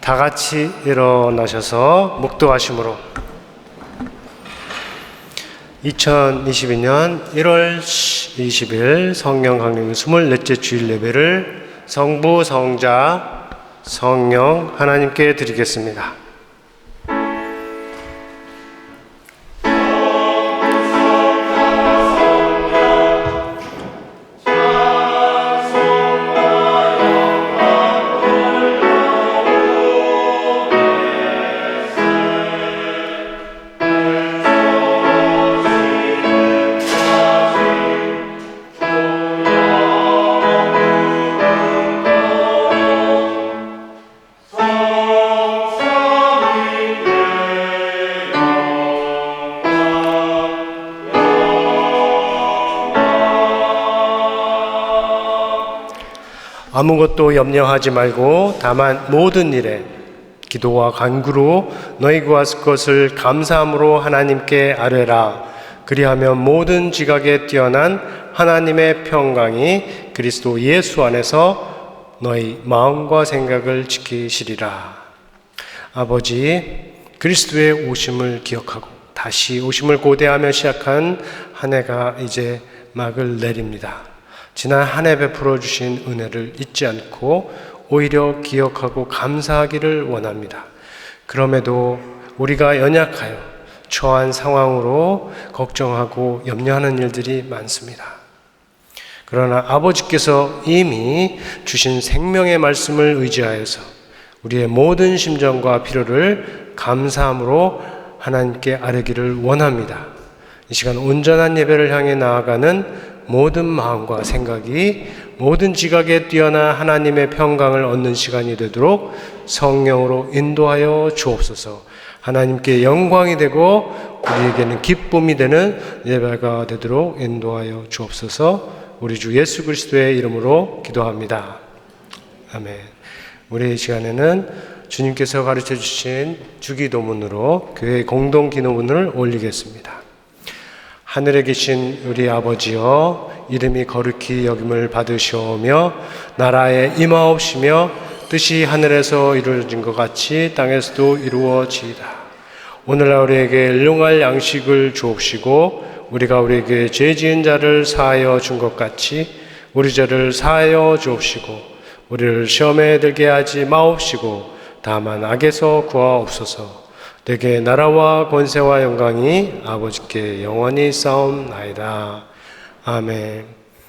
다 같이 일어나셔서 묵도하심으로 2022년 1월 20일 성령 강림 24째 주일 예배를 성부, 성자, 성령 하나님께 드리겠습니다. 아무것도 염려하지 말고 다만 모든 일에 기도와 간구로 너희 구하실 것을 감사함으로 하나님께 아뢰라. 그리하면 모든 지각에 뛰어난 하나님의 평강이 그리스도 예수 안에서 너희 마음과 생각을 지키시리라. 아버지, 그리스도의 오심을 기억하고 다시 오심을 고대하며 시작한 한 해가 이제 막을 내립니다. 지난 한 해 베풀어 주신 은혜를 잊지 않고 오히려 기억하고 감사하기를 원합니다. 그럼에도 우리가 연약하여 처한 상황으로 걱정하고 염려하는 일들이 많습니다. 그러나 아버지께서 이미 주신 생명의 말씀을 의지하여서 우리의 모든 심정과 필요를 감사함으로 하나님께 아뢰기를 원합니다. 이 시간 온전한 예배를 향해 나아가는 모든 마음과 생각이 모든 지각에 뛰어난 하나님의 평강을 얻는 시간이 되도록 성령으로 인도하여 주옵소서. 하나님께 영광이 되고 우리에게는 기쁨이 되는 예배가 되도록 인도하여 주옵소서. 우리 주 예수 그리스도의 이름으로 기도합니다. 아멘. 우리 이 시간에는 주님께서 가르쳐 주신 주기도문으로 교회 공동 기도문을 올리겠습니다. 하늘에 계신 우리 아버지여, 이름이 거룩히 여김을 받으시오며 나라에 임하옵시며 뜻이 하늘에서 이루어진 것 같이 땅에서도 이루어지이다. 오늘날 우리에게 일용할 양식을 주옵시고 우리가 우리에게 죄 지은 자를 사하여 준 것 같이 우리 죄를 사하여 주옵시고 우리를 시험에 들게 하지 마옵시고 다만 악에서 구하옵소서. 내게 나라와 권세와 영광이 아버지께 영원히 쌓옵나이다. 아멘.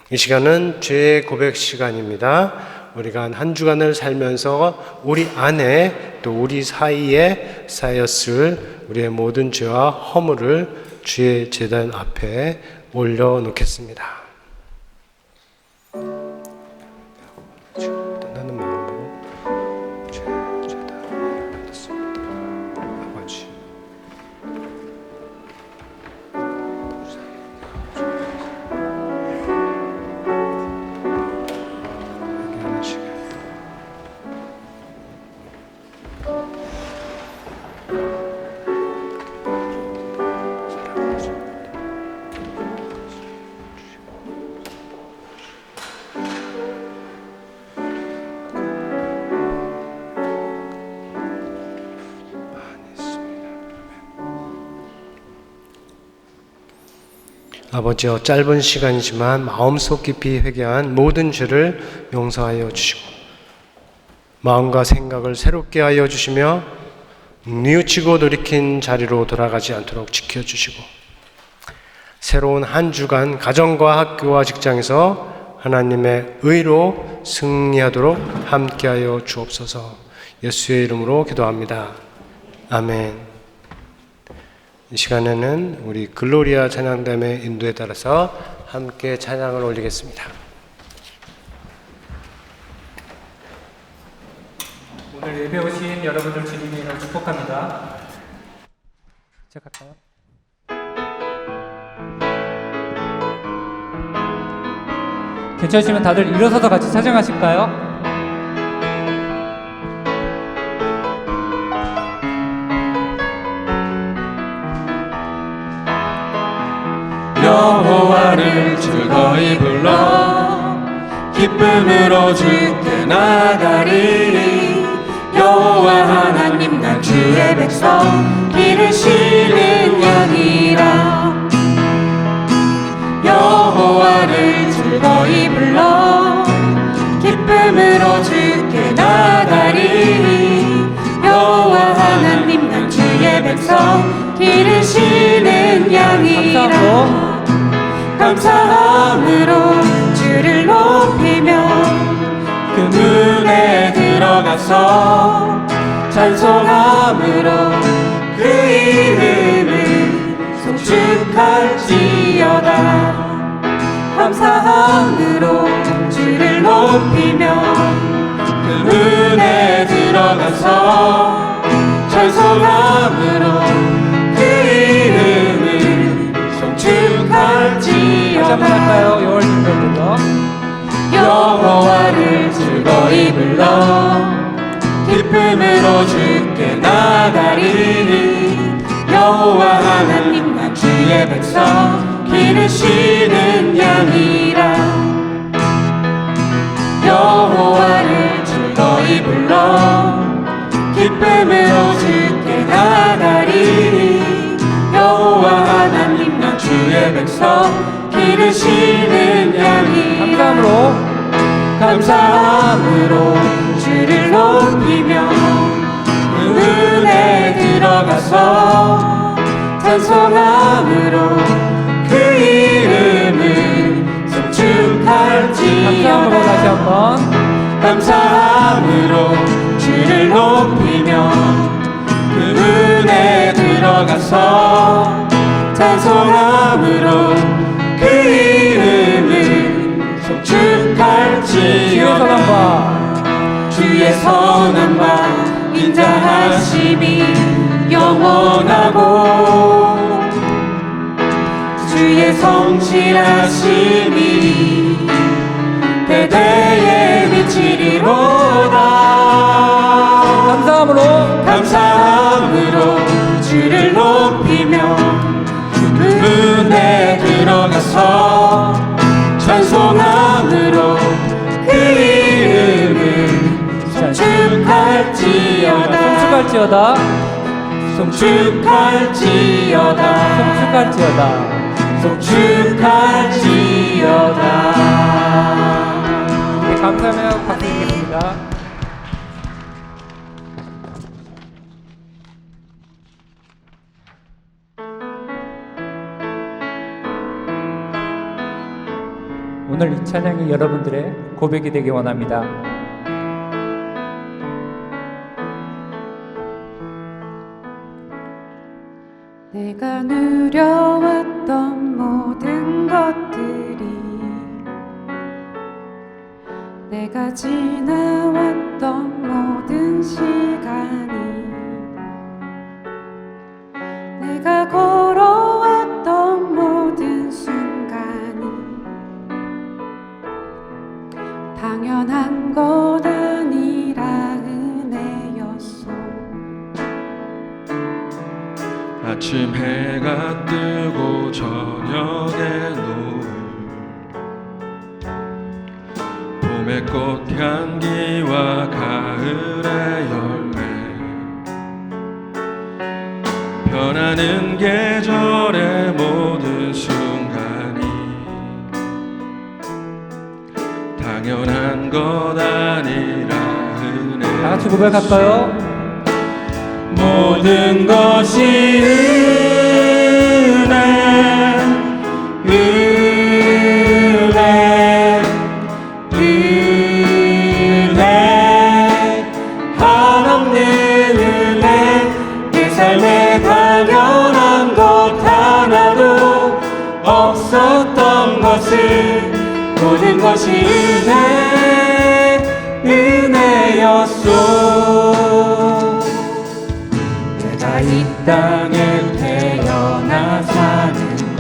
이 시간은 죄의 고백 시간입니다. 우리가 한 주간을 살면서 우리 안에 또 우리 사이에 쌓였을 우리의 모든 죄와 허물을 주의 제단 앞에 올려놓겠습니다. 아버지여, 짧은 시간이지만 마음속 깊이 회개한 모든 죄를 용서하여 주시고 마음과 생각을 새롭게 하여 주시며 뉘우치고 돌이킨 자리로 돌아가지 않도록 지켜주시고 새로운 한 주간 가정과 학교와 직장에서 하나님의 의로 승리하도록 함께하여 주옵소서. 예수의 이름으로 기도합니다. 아멘. 이 시간에는 우리 글로리아 찬양단의 인도에 따라서 함께 찬양을 올리겠습니다. 오늘 예배 오신 여러분들 주님의 이름으로 축복합니다. 시작할까요? 괜찮으시면 다들 일어서서 같이 찬양하실까요? 여호와를 즐거이 불러 기쁨으로 주께 나가리. 여호와 하나님 난 주의 백성 기르시는 양이라. 여호와를 즐거이 불러 기쁨으로 주께 나가리. 여호와 하나님 난 주의 백성 기르시는 양이라. 감사함으로 주를 높이며 그 문에 들어가서 찬송함으로 그 이름을 송축할지어다. 감사함으로 주를 높이며 그 문에 들어가서 찬송함으로 그 이름을 송축할지어다. 다시 한번 할까요? 여월 준비부터. 여호와를 즐거이 불러 기쁨으로 주께 나가리니. 여호와 하나님 난 주의 백성 기르시는 양이라. 여호와를 즐거이 불러 기쁨으로 주께 나가리니. 여호와 하나님 난 주의 백성 기르시는 양이라. 감사함으로 주를 높이며 그 문에 들어가서 찬송함으로 그 이름을 송축할지어다. 감사함으로 다시 한번. 감사함으로 주를 높이며 그 문에 들어가서 찬송함으로 그 이름을 송축할지어다. 주의 선함과 인자하심이 영원하고 주의 성실하심이 대대에 미치리로다. 감사함으로 주를 높이며 그 문에 들어가서 찬송함으로 그 이름을 송축할지어다. 송축할지어다. 네, 감사하며 박수 드리겠습니다. 오늘 이 찬양이 여러분들의 고백이 되기 원합니다. 내가 누려왔던 모든 것들이, 내가 지나왔던 모든 시간이, 내가 걸어왔던 모든 순간이 당연한 것 아니라 은혜였소. 아침 해가 뜨고 저녁에 노을, 봄의 꽃향기와 가을의 열매, 변하는 계절의 모든 순간이 당연한 것 아니라 은혜. 다 같이 고백할까요? 모든 것이 은혜, 은혜, 은혜, 한없는 은혜. 내 삶에 당연한 것 하나도 없었던 것을 모든 것이 은혜, 은혜였소. 내가 이 땅에 태어나 사는 것,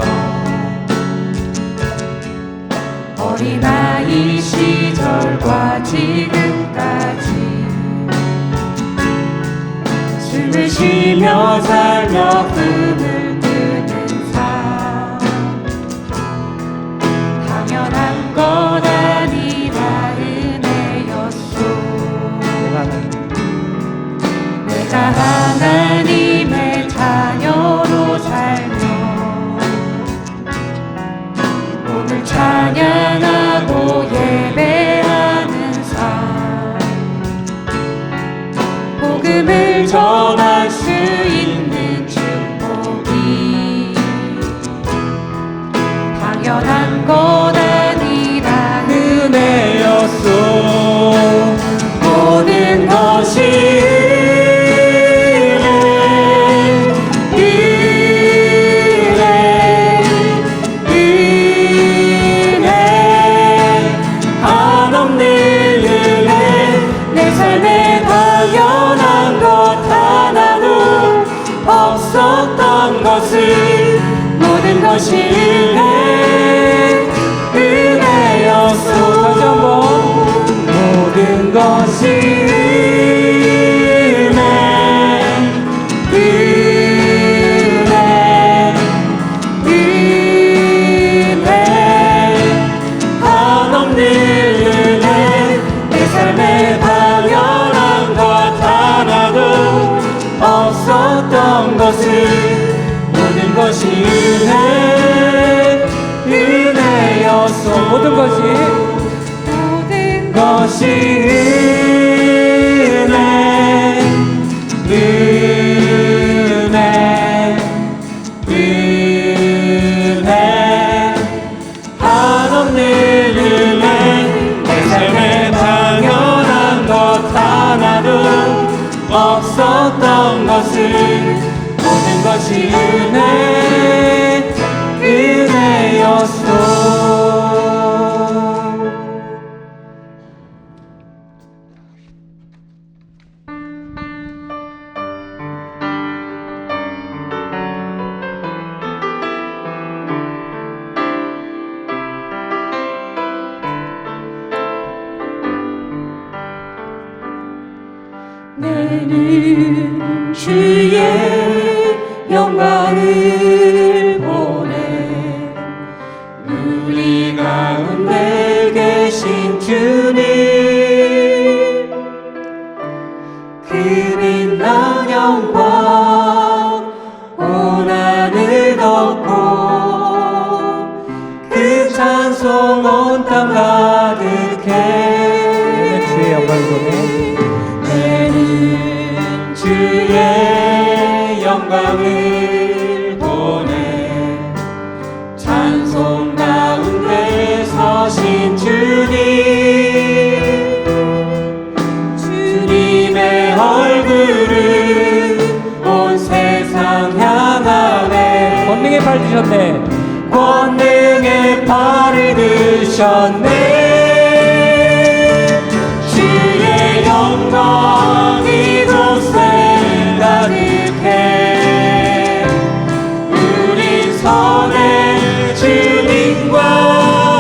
어린아이 시절과 지금까지 숨을 쉬며 살며 꿈을 꾸는 삶, 당연한 것 아니라 은혜였소. 하나님의 자녀로 살며 오늘 찬양하고 예배하는 삶 복음을 전할 수 있는 축복이 당연한 것 아니라 은혜였소. 모든 것이 은혜 한없는 은혜 내 삶에 당연한 것 하나도 없었던 것을 모든 것이 은혜였소. 다시 한번. 모든 것이 은혜, 은혜 한없는 은혜 내 삶에 당연한 것 하나도 없었던 것을 모든 것이 은혜였소. 모든 것이 은혜, 은혜 한없는 은혜 내 삶에 당연한 것 하나도 없었던 것을 모든 것이 은혜였소. 내는 주의 영광을 보내 우리 가운데 계신 주님 그 빛난 영광 온 하늘 덮고 그 찬송 온 땅 가득해 주의 영광을 보내 주의 영광을 보내 찬송 가운데 서신 주님의 얼굴을 온 세상 향하네 권능의 발 드셨네. 권능의 발을 드셨네 주의 영광 이곳에 가득해 우리 손에 주님과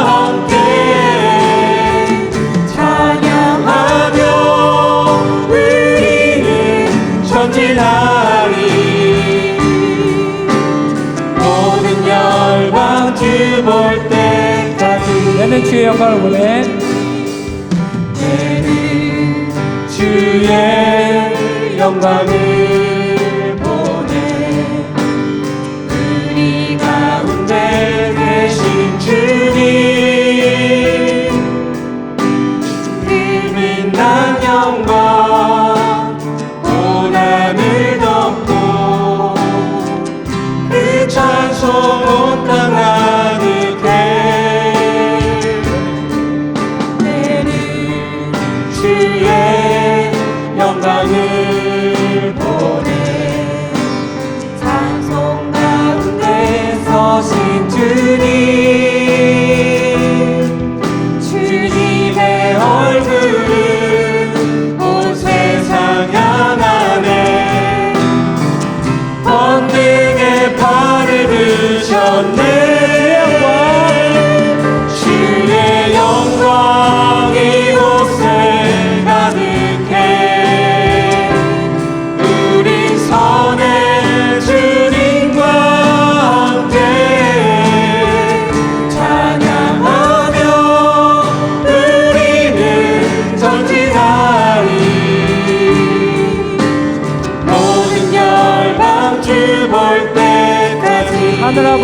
함께 찬양하며 우리는 전진하리 모든 열방 주 볼 때까지 내는 주의 영광을 보내 내는 주의 영광을 보내 우리 가운데 계신 주님 그 빛난 영광 온 하늘 덮고 그 찬송 온 땅 가득해 내는 주의 영광을 보내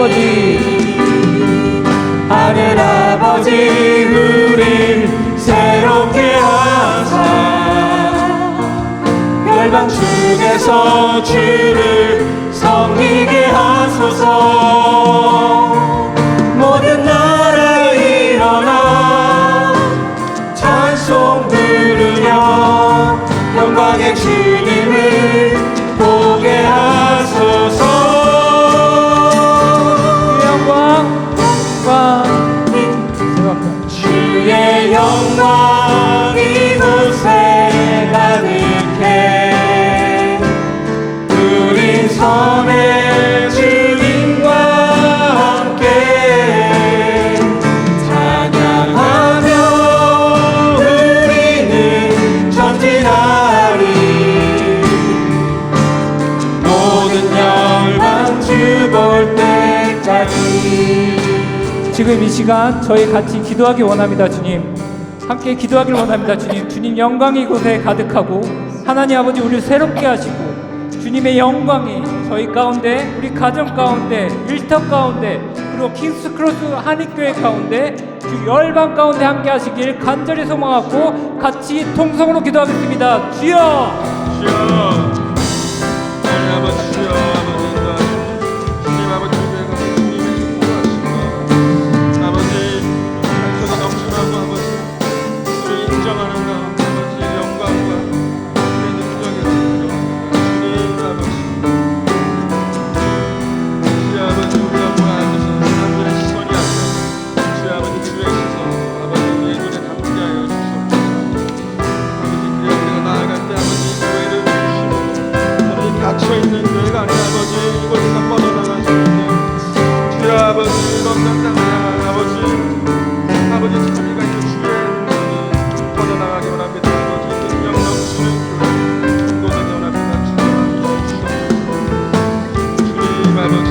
아버지. 하늘아버지 우릴 새롭게 하사 열방 중에서 주를 섬기게 하소서. 모든 나라 일어나 찬송 부르며 영광의 주님을 보게 하소서. 주의 영광 이곳에 가득해 우린 선의 주님과 함께 찬양하며 우리는 전진하리. 모든 열방 주 볼 때까지. 지금 이 시간 저희 같이 기도하기 원합니다. 주님 함께 기도하길 원합니다. 주님 영광이 이곳에 가득하고 하나님 아버지 우리를 새롭게 하시고 주님의 영광이 저희 가운데, 우리 가정 가운데, 일터 가운데, 그리고 킹스크로스 한인교회 가운데, 주 열방 가운데 함께 하시길 간절히 소망하고 같이 통성으로 기도하겠습니다. 주여! 주여, 하나님 아버지, 주여, 아버지 인도하시고 주님 아버지 교회가 주님의 축복하시고 아버지 단서가 넘쳐나고 아버지 우리 인정하는 가운데 아버지 영광과 우리의 능력이 들어갑니다. 주님 아버지, 주여 아버지 우리 앞에 앉으신 사람들의 시선이 아니라 주여 아버지 주의 시선 아버지 우리의 눈에 담게 하여 주시옵소서. 아버지 그래 우리가 나아갈 때 아버지 교회를 주시고 아버지 갇혀있는 교회가 아니라 아버지 이곳에서 뻗어나갈 수 있는 주여 아버지 런던 땅을 향한 아버지 자리가 있는 주의 능력이 뻗어나가기 원합니다. 아버지 능력 넘치는 교회 인도되기 원합니다. 주여 주님 아버지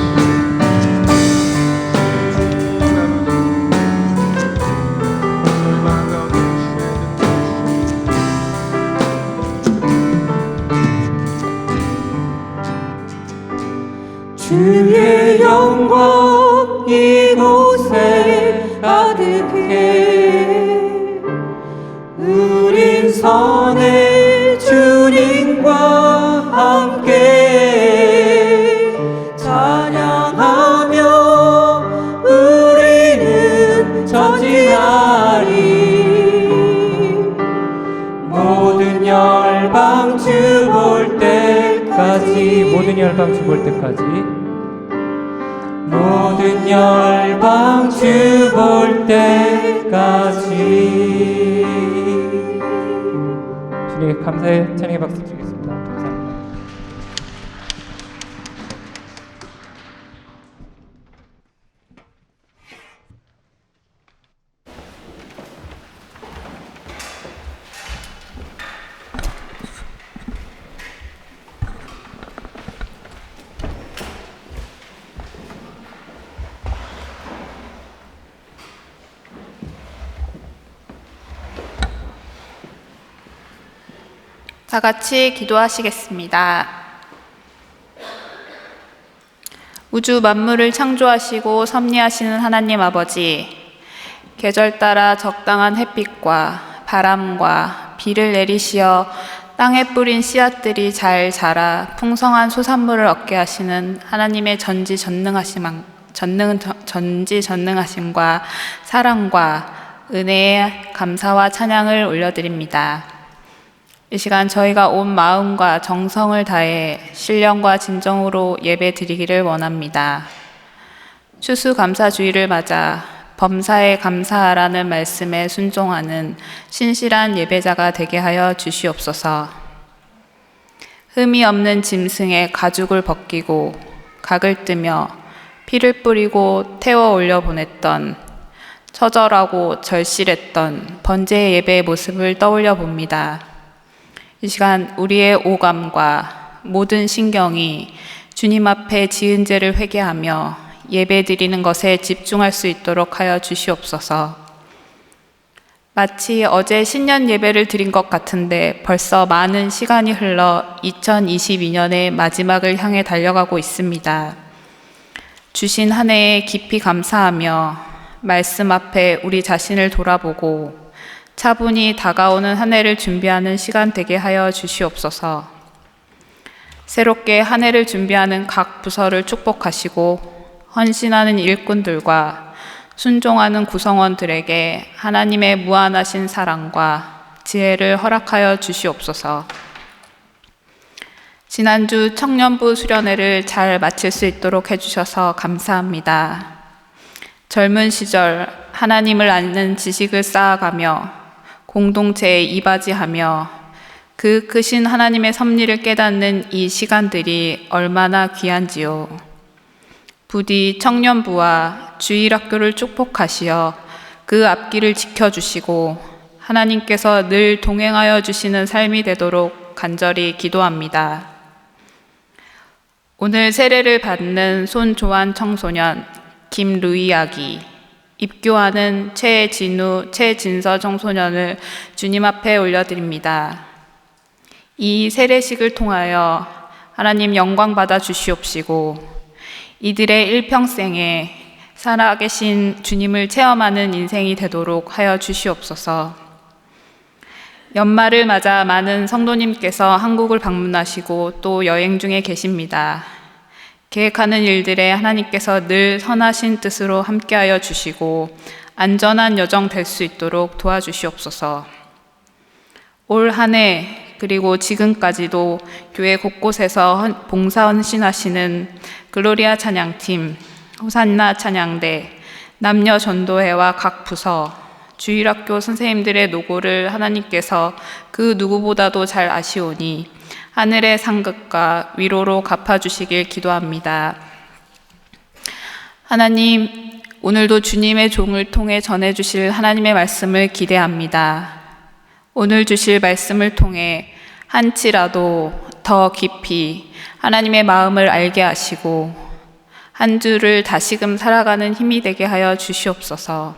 저희 마음 가운데 주의 능력 주의 영광 이곳에 가득해 우린 선의 주님과 함께 찬양하며 우리는 전진하리. 모든 열방 주 볼 때까지. 모든 열방 주 볼 때까지 모든 열방 주 볼 때까지. 주님께 감사의 찬양의 박수 드리겠습니다. 감사합니다. 다 같이 기도하시겠습니다. 우주 만물을 창조하시고 섭리하시는 하나님 아버지, 계절 따라 적당한 햇빛과 바람과 비를 내리시어 땅에 뿌린 씨앗들이 잘 자라 풍성한 소산물을 얻게 하시는 하나님의 전지전능하심과 사랑과 은혜에 감사와 찬양을 올려드립니다. 이 시간 저희가 온 마음과 정성을 다해 신령과 진정으로 예배 드리기를 원합니다. 추수감사주의를 맞아 범사에 감사하라는 말씀에 순종하는 신실한 예배자가 되게 하여 주시옵소서. 흠이 없는 짐승의 가죽을 벗기고 각을 뜨며 피를 뿌리고 태워 올려 보냈던 처절하고 절실했던 번제의 예배의 모습을 떠올려 봅니다. 이 시간 우리의 오감과 모든 신경이 주님 앞에 지은 죄를 회개하며 예배 드리는 것에 집중할 수 있도록 하여 주시옵소서. 마치 어제 신년 예배를 드린 것 같은데 벌써 많은 시간이 흘러 2022년의 마지막을 향해 달려가고 있습니다. 주신 한 해에 깊이 감사하며 말씀 앞에 우리 자신을 돌아보고 차분히 다가오는 한 해를 준비하는 시간 되게 하여 주시옵소서. 새롭게 한 해를 준비하는 각 부서를 축복하시고 헌신하는 일꾼들과 순종하는 구성원들에게 하나님의 무한하신 사랑과 지혜를 허락하여 주시옵소서. 지난주 청년부 수련회를 잘 마칠 수 있도록 해주셔서 감사합니다. 젊은 시절 하나님을 아는 지식을 쌓아가며 공동체에 이바지하며 그 크신 하나님의 섭리를 깨닫는 이 시간들이 얼마나 귀한지요. 부디 청년부와 주일학교를 축복하시어 그 앞길을 지켜주시고 하나님께서 늘 동행하여 주시는 삶이 되도록 간절히 기도합니다. 오늘 세례를 받는 손조한 청소년, 김루이 아기, 입교하는 최진우, 최진서 청소년을 주님 앞에 올려드립니다. 이 세례식을 통하여 하나님 영광 받아 주시옵시고 이들의 일평생에 살아계신 주님을 체험하는 인생이 되도록 하여 주시옵소서. 연말을 맞아 많은 성도님께서 한국을 방문하시고 또 여행 중에 계십니다. 계획하는 일들에 하나님께서 늘 선하신 뜻으로 함께하여 주시고 안전한 여정 될 수 있도록 도와주시옵소서. 올 한 해 그리고 지금까지도 교회 곳곳에서 봉사 헌신하시는 글로리아 찬양팀, 호산나 찬양대, 남녀 전도회와 각 부서, 주일학교 선생님들의 노고를 하나님께서 그 누구보다도 잘 아시오니 하늘의 상급과 위로로 갚아주시길 기도합니다. 하나님, 오늘도 주님의 종을 통해 전해주실 하나님의 말씀을 기대합니다. 오늘 주실 말씀을 통해 한치라도 더 깊이 하나님의 마음을 알게 하시고 한 주를 다시금 살아가는 힘이 되게 하여 주시옵소서.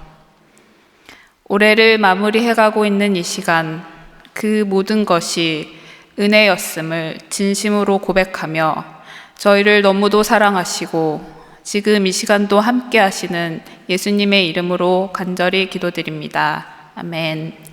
올해를 마무리해가고 있는 이 시간, 그 모든 것이 은혜였음을 진심으로 고백하며 저희를 너무도 사랑하시고 지금 이 시간도 함께 하시는 예수님의 이름으로 간절히 기도드립니다. 아멘.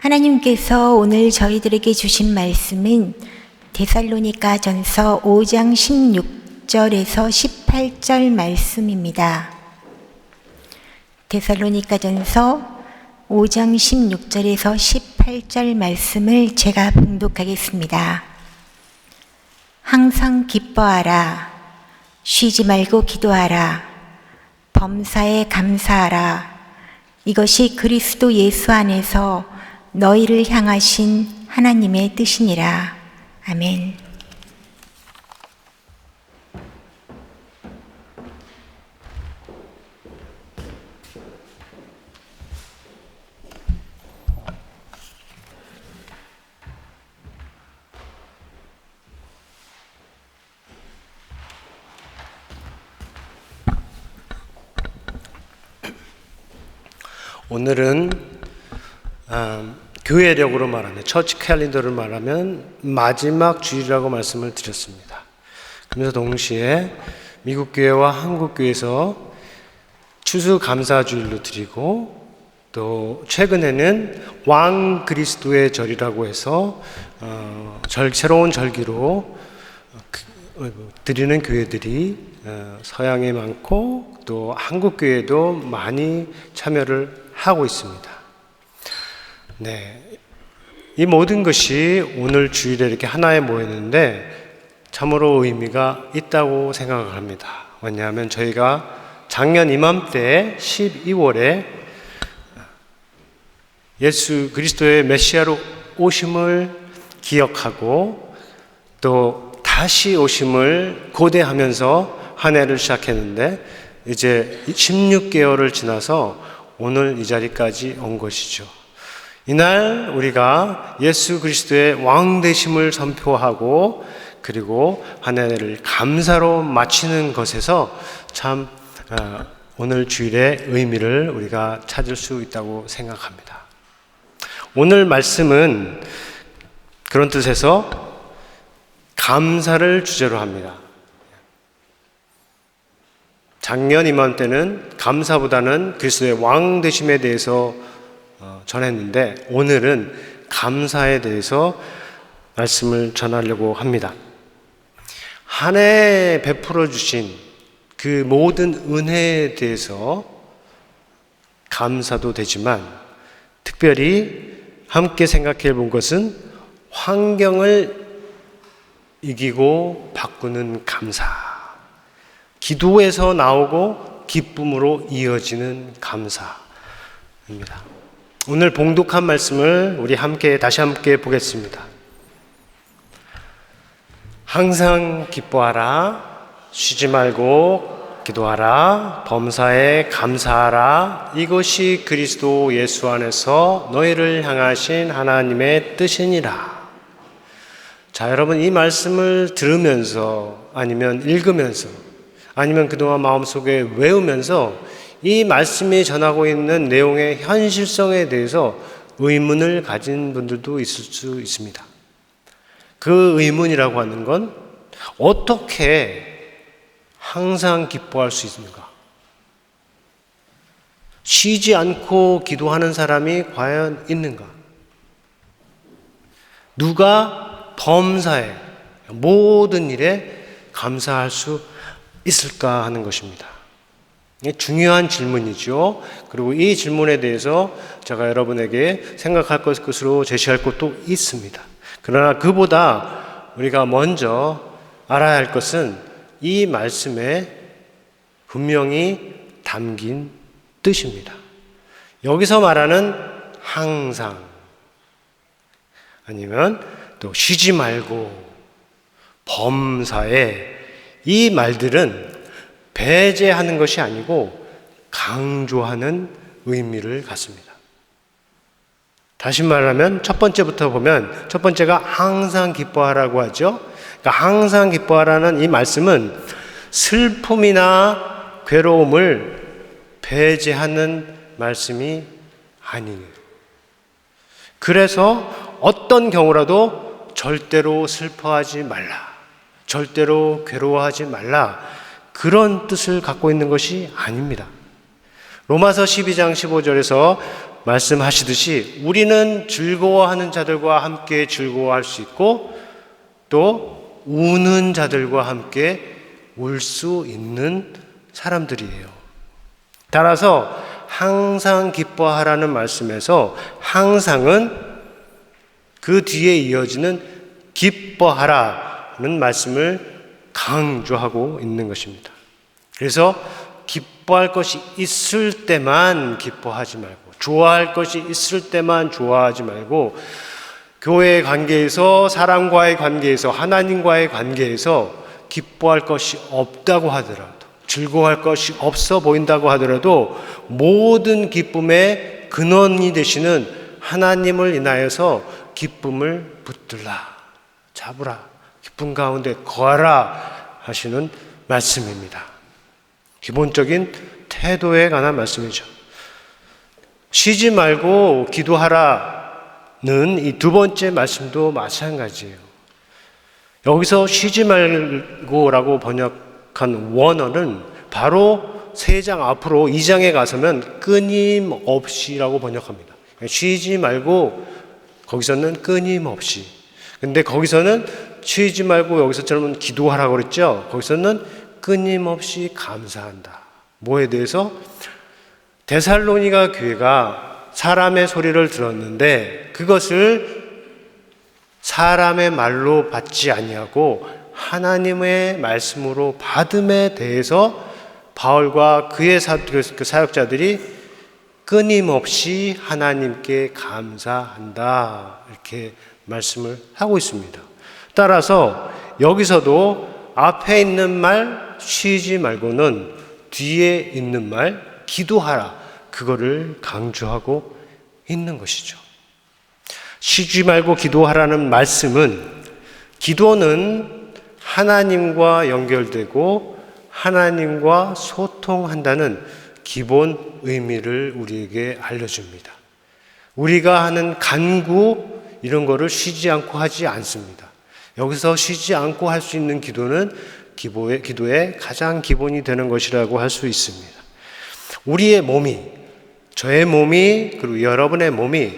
하나님께서 오늘 저희들에게 주신 말씀은 데살로니가전서 5장 16절에서 18절 말씀입니다. 데살로니가전서 5장 16절에서 18절 말씀을 제가 봉독하겠습니다. 항상 기뻐하라. 쉬지 말고 기도하라. 범사에 감사하라. 이것이 그리스도 예수 안에서 너희를 향하신 하나님의 뜻이니라. 아멘. 오늘은 교회력으로 말하면 처치 캘린더를 말하면 마지막 주일이라고 말씀을 드렸습니다. 그러면서 동시에 미국 교회와 한국 교회에서 추수감사주일로 드리고 또 최근에는 왕 그리스도의 절이라고 해서 새로운 절기로 드리는 교회들이 서양에 많고 또 한국 교회도 많이 참여를 하고 있습니다. 네, 이 모든 것이 오늘 주일에 이렇게 하나에 모였는데 참으로 의미가 있다고 생각을 합니다. 왜냐하면 저희가 작년 이맘때 12월에 예수 그리스도의 메시아로 오심을 기억하고 또 다시 오심을 고대하면서 한 해를 시작했는데 이제 16개월을 지나서 오늘 이 자리까지 온 것이죠. 이날 우리가 예수 그리스도의 왕 되심을 선포하고 그리고 한 해를 감사로 마치는 것에서 참 오늘 주일의 의미를 우리가 찾을 수 있다고 생각합니다. 오늘 말씀은 그런 뜻에서 감사를 주제로 합니다. 작년 이맘때는 감사보다는 그리스도의 왕 되심에 대해서 전했는데 오늘은 감사에 대해서 말씀을 전하려고 합니다. 한 해 베풀어 주신 그 모든 은혜에 대해서 감사도 되지만 특별히 함께 생각해 본 것은 환경을 이기고 바꾸는 감사, 기도에서 나오고 기쁨으로 이어지는 감사입니다. 오늘 봉독한 말씀을 우리 다시 함께 보겠습니다. 항상 기뻐하라. 쉬지 말고 기도하라. 범사에 감사하라. 이것이 그리스도 예수 안에서 너희를 향하신 하나님의 뜻이니라. 자, 여러분 이 말씀을 들으면서 아니면 읽으면서 아니면 그동안 마음속에 외우면서 이 말씀이 전하고 있는 내용의 현실성에 대해서 의문을 가진 분들도 있을 수 있습니다. 그 의문이라고 하는 건 어떻게 항상 기뻐할 수 있는가? 쉬지 않고 기도하는 사람이 과연 있는가? 누가 범사에 모든 일에 감사할 수 있을까 하는 것입니다. 중요한 질문이죠. 그리고 이 질문에 대해서 제가 여러분에게 생각할 것으로 제시할 것도 있습니다. 그러나 그보다 우리가 먼저 알아야 할 것은 이 말씀에 분명히 담긴 뜻입니다. 여기서 말하는 항상 아니면 또 쉬지 말고 범사에 이 말들은 배제하는 것이 아니고 강조하는 의미를 갖습니다. 다시 말하면 첫 번째부터 보면 첫 번째가 항상 기뻐하라고 하죠. 그러니까 항상 기뻐하라는 이 말씀은 슬픔이나 괴로움을 배제하는 말씀이 아니에요. 그래서 어떤 경우라도 절대로 슬퍼하지 말라, 절대로 괴로워하지 말라, 그런 뜻을 갖고 있는 것이 아닙니다. 로마서 12장 15절에서 말씀하시듯이 우리는 즐거워하는 자들과 함께 즐거워할 수 있고 또 우는 자들과 함께 울 수 있는 사람들이에요. 따라서 항상 기뻐하라는 말씀에서 항상은 그 뒤에 이어지는 기뻐하라는 말씀을 강조하고 있는 것입니다. 그래서 기뻐할 것이 있을 때만 기뻐하지 말고, 좋아할 것이 있을 때만 좋아하지 말고, 교회의 관계에서, 사람과의 관계에서, 하나님과의 관계에서 기뻐할 것이 없다고 하더라도, 즐거워할 것이 없어 보인다고 하더라도 모든 기쁨의 근원이 되시는 하나님을 인하여서 기쁨을 붙들라, 잡으라, 기쁨 가운데 거하라 하시는 말씀입니다. 기본적인 태도에 관한 말씀이죠. 쉬지 말고 기도하라는 이 두 번째 말씀도 마찬가지예요. 여기서 쉬지 말고라고 번역한 원어는 바로 3장 앞으로 2장에 가서면 끊임없이라고 번역합니다. 쉬지 말고 거기서는 끊임없이. 근데 거기서는 쉬지 말고 여기서처럼 기도하라고 그랬죠. 거기서는 끊임없이 감사한다. 뭐에 대해서? 데살로니가 교회가 사람의 소리를 들었는데 그것을 사람의 말로 받지 아니하고 하나님의 말씀으로 받음에 대해서 바울과 그의 사역자들이 끊임없이 하나님께 감사한다, 이렇게 말씀을 하고 있습니다. 따라서 여기서도 앞에 있는 말 쉬지 말고는 뒤에 있는 말 기도하라, 그거를 강조하고 있는 것이죠. 쉬지 말고 기도하라는 말씀은, 기도는 하나님과 연결되고 하나님과 소통한다는 기본 의미를 우리에게 알려줍니다. 우리가 하는 간구 이런 거를 쉬지 않고 하지 않습니다. 여기서 쉬지 않고 할 수 있는 기도는 기도의 가장 기본이 되는 것이라고 할 수 있습니다. 우리의 몸이, 저의 몸이, 그리고 여러분의 몸이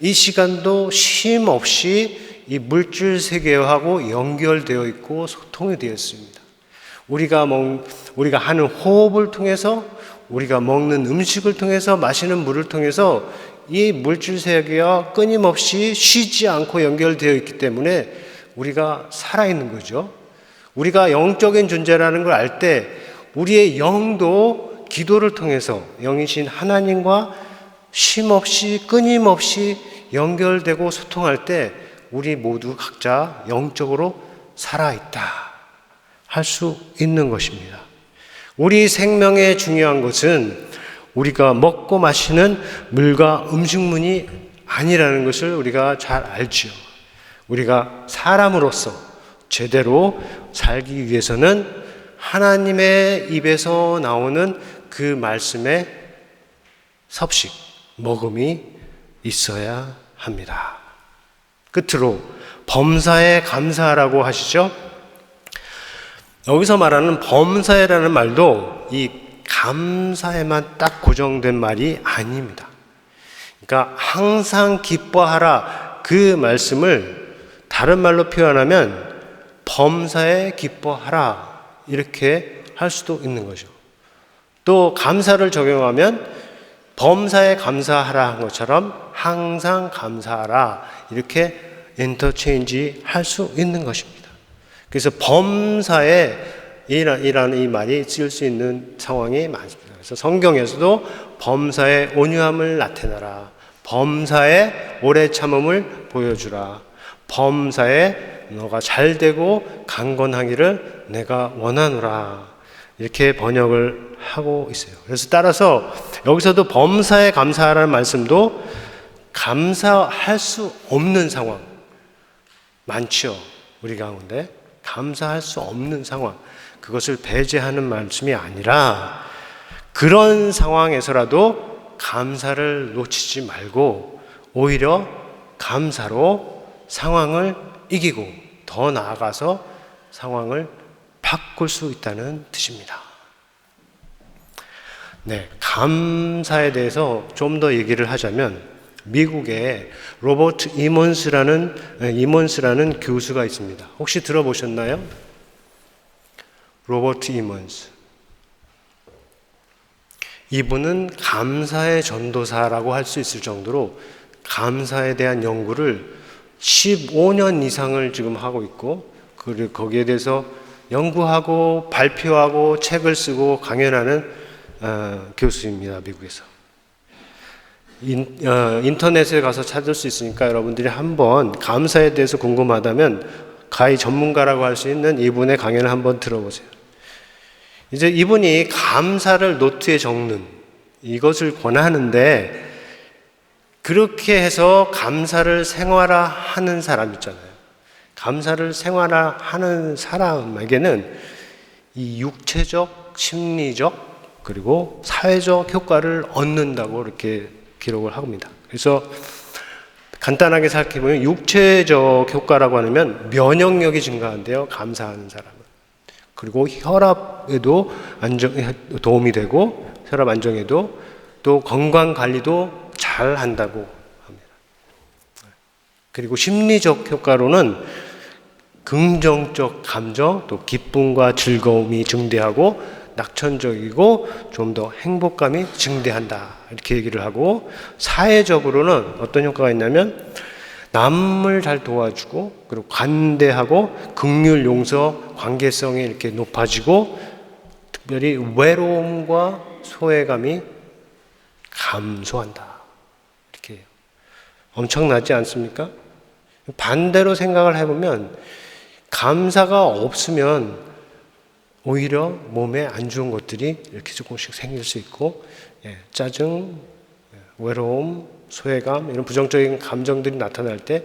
이 시간도 쉼 없이 이 물질 세계하고 연결되어 있고 소통이 되어 있습니다. 우리가 하는 호흡을 통해서, 우리가 먹는 음식을 통해서, 마시는 물을 통해서 이 물질 세계와 끊임없이 쉬지 않고 연결되어 있기 때문에 우리가 살아있는 거죠. 우리가 영적인 존재라는 걸 알 때 우리의 영도 기도를 통해서 영이신 하나님과 쉼없이 끊임없이 연결되고 소통할 때 우리 모두 각자 영적으로 살아있다 할 수 있는 것입니다. 우리 생명에 중요한 것은 우리가 먹고 마시는 물과 음식문이 아니라는 것을 우리가 잘 알지요. 우리가 사람으로서 제대로 살기 위해서는 하나님의 입에서 나오는 그 말씀의 섭식, 먹음이 있어야 합니다. 끝으로 범사에 감사하라고 하시죠. 여기서 말하는 범사에라는 말도 이 감사에만 딱 고정된 말이 아닙니다. 그러니까 항상 기뻐하라, 그 말씀을 다른 말로 표현하면 범사에 기뻐하라, 이렇게 할 수도 있는 거죠. 또 감사를 적용하면 범사에 감사하라 한 것처럼 항상 감사하라, 이렇게 인터체인지 할 수 있는 것입니다. 그래서 범사에 이라는 이 말이 쓰일 수 있는 상황이 많습니다. 그래서 성경에서도 범사에 온유함을 나타내라, 범사에 오래 참음을 보여주라, 범사에 너가 잘되고 강건하기를 내가 원하노라, 이렇게 번역을 하고 있어요. 그래서 따라서 여기서도 범사에 감사하라는 말씀도 감사할 수 없는 상황 많죠. 우리 가운데 감사할 수 없는 상황, 그것을 배제하는 말씀이 아니라 그런 상황에서라도 감사를 놓치지 말고 오히려 감사로 상황을 이기고 더 나아가서 상황을 바꿀 수 있다는 뜻입니다. 네, 감사에 대해서 좀 더 얘기를 하자면 미국에 로버트 이먼스라는 교수가 있습니다. 혹시 들어보셨나요? 로버트 이먼스. 이분은 감사의 전도사라고 할 수 있을 정도로 감사에 대한 연구를 15년 이상을 지금 하고 있고, 그리고 거기에 대해서 연구하고 발표하고 책을 쓰고 강연하는 교수입니다. 미국에서. 인터넷에 가서 찾을 수 있으니까 여러분들이 한번 감사에 대해서 궁금하다면 가히 전문가라고 할 수 있는 이분의 강연을 한번 들어보세요. 이제 이분이 감사를 노트에 적는 이것을 권하는데, 그렇게 해서 감사를 생활화하는 사람 있잖아요. 감사를 생활화하는 사람에게는 이 육체적, 심리적, 그리고 사회적 효과를 얻는다고 이렇게 기록을 합니다. 그래서 간단하게 생각해보면 육체적 효과라고 하면 면역력이 증가한대요. 감사하는 사람은. 그리고 혈압에도 도움이 되고, 혈압 안정에도, 또 건강관리도 잘 한다고 합니다. 그리고 심리적 효과로는 긍정적 감정, 또 기쁨과 즐거움이 증대하고 낙천적이고 좀 더 행복감이 증대한다, 이렇게 얘기를 하고, 사회적으로는 어떤 효과가 있냐면 남을 잘 도와주고, 그리고 관대하고 긍휼, 용서, 관계성이 이렇게 높아지고, 특별히 외로움과 소외감이 감소한다, 이렇게 해요. 엄청나지 않습니까? 반대로 생각을 해보면 감사가 없으면 오히려 몸에 안 좋은 것들이 이렇게 조금씩 생길 수 있고, 짜증, 외로움, 소외감, 이런 부정적인 감정들이 나타날 때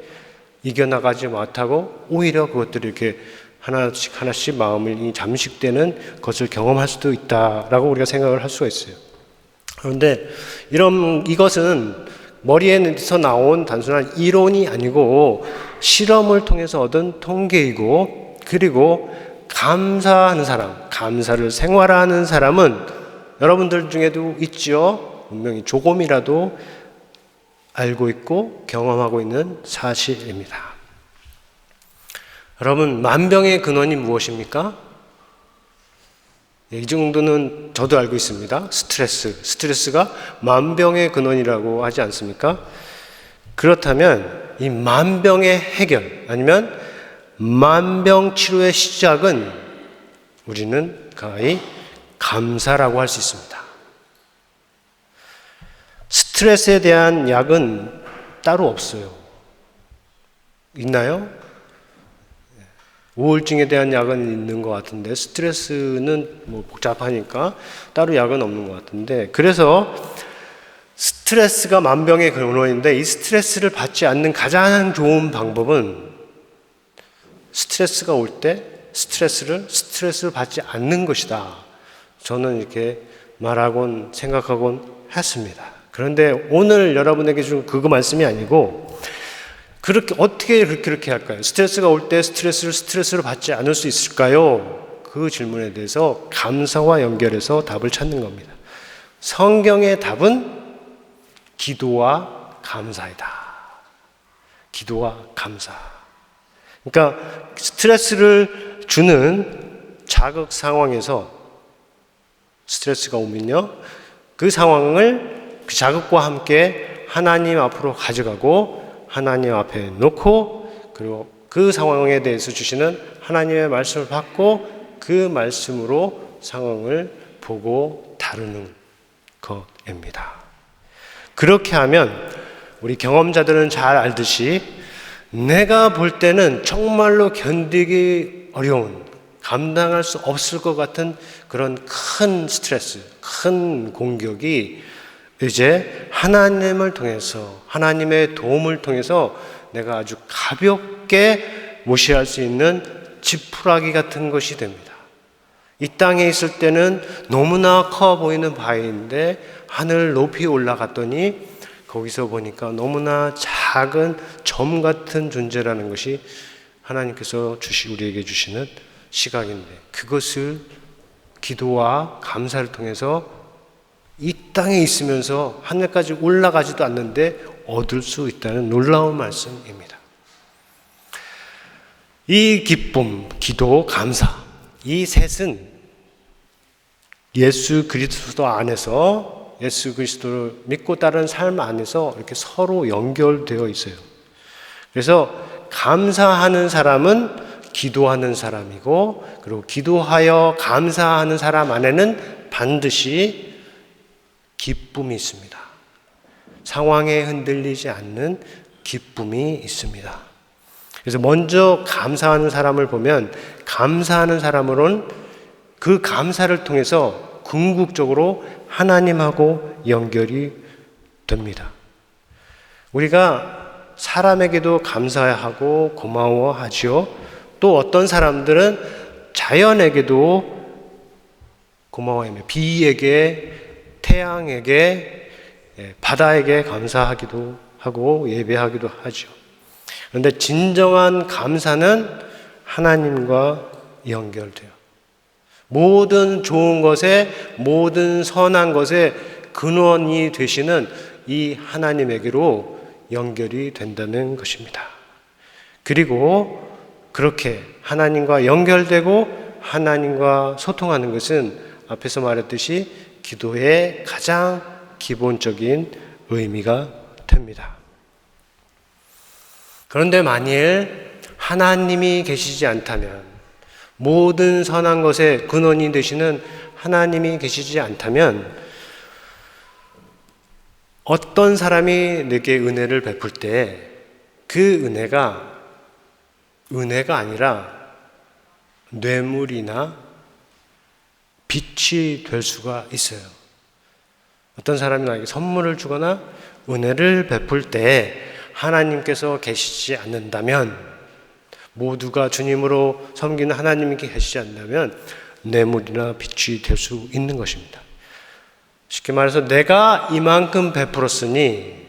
이겨나가지 못하고 오히려 그것들이 이렇게 하나씩 마음이 잠식되는 것을 경험할 수도 있다라고 우리가 생각을 할 수가 있어요. 그런데 이것은 머리에서 나온 단순한 이론이 아니고 실험을 통해서 얻은 통계이고, 그리고 감사하는 사람, 감사를 생활화하는 사람은 여러분들 중에도 있죠. 분명히 조금이라도 알고 있고 경험하고 있는 사실입니다. 여러분, 만병의 근원이 무엇입니까? 이 정도는 저도 알고 있습니다. 스트레스가 만병의 근원이라고 하지 않습니까? 그렇다면 이 만병의 해결, 아니면 만병치료의 시작은 우리는 가히 감사라고 할 수 있습니다. 스트레스에 대한 약은 따로 없어요. 있나요? 우울증에 대한 약은 있는 것 같은데, 스트레스는 뭐 복잡하니까 따로 약은 없는 것 같은데, 그래서 스트레스가 만병의 근원인데, 이 스트레스를 받지 않는 가장 좋은 방법은 스트레스가 올 때 스트레스를 받지 않는 것이다. 저는 이렇게 말하곤 생각하곤 했습니다. 그런데 오늘 여러분에게 준 그거 말씀이 아니고, 어떻게 그렇게 할까요? 스트레스가 올 때 스트레스를 받지 않을 수 있을까요? 그 질문에 대해서 감사와 연결해서 답을 찾는 겁니다. 성경의 답은 기도와 감사이다. 기도와 감사. 그러니까 스트레스를 주는 자극 상황에서 스트레스가 오면요, 그 상황을 그 자극과 함께 하나님 앞으로 가져가고, 하나님 앞에 놓고, 그리고 그 상황에 대해서 주시는 하나님의 말씀을 받고, 그 말씀으로 상황을 보고 다루는 것입니다. 그렇게 하면 우리 경험자들은 잘 알듯이 내가 볼 때는 정말로 견디기 어려운, 감당할 수 없을 것 같은 그런 큰 스트레스, 큰 공격이 이제 하나님을 통해서, 하나님의 도움을 통해서 내가 아주 가볍게 무시할 수 있는 지푸라기 같은 것이 됩니다. 이 땅에 있을 때는 너무나 커 보이는 바위인데, 하늘 높이 올라갔더니 거기서 보니까 너무나 작은 점 같은 존재라는 것이 하나님께서 우리에게 주시는 시각인데, 그것을 기도와 감사를 통해서 이 땅에 있으면서 하늘까지 올라가지도 않는데 얻을 수 있다는 놀라운 말씀입니다. 이 기쁨, 기도, 감사, 이 셋은 예수 그리스도 안에서, 예수 그리스도를 믿고 따르는 삶 안에서 이렇게 서로 연결되어 있어요. 그래서 감사하는 사람은 기도하는 사람이고, 그리고 기도하여 감사하는 사람 안에는 반드시 기쁨이 있습니다. 상황에 흔들리지 않는 기쁨이 있습니다. 그래서 먼저 감사하는 사람을 보면, 감사하는 사람으로는 그 감사를 통해서 궁극적으로 하나님하고 연결이 됩니다. 우리가 사람에게도 감사하고 고마워하지요. 또 어떤 사람들은 자연에게도 고마워합니다. 비에게, 태양에게, 바다에게 감사하기도 하고 예배하기도 하죠. 그런데 진정한 감사는 하나님과 연결돼요. 모든 좋은 것에, 모든 선한 것에 근원이 되시는 이 하나님에게로 연결이 된다는 것입니다. 그리고 그렇게 하나님과 연결되고 하나님과 소통하는 것은 앞에서 말했듯이 기도의 가장 기본적인 의미가 됩니다. 그런데 만일 하나님이 계시지 않다면, 모든 선한 것의 근원이 되시는 하나님이 계시지 않다면, 어떤 사람이 내게 은혜를 베풀 때 그 은혜가 아니라 뇌물이나 빚이 될 수가 있어요. 어떤 사람이 나에게 선물을 주거나 은혜를 베풀 때 하나님께서 계시지 않는다면, 모두가 주님으로 섬기는 하나님께 계시지 않는다면 뇌물이나 빚이 될 수 있는 것입니다. 쉽게 말해서 내가 이만큼 베풀었으니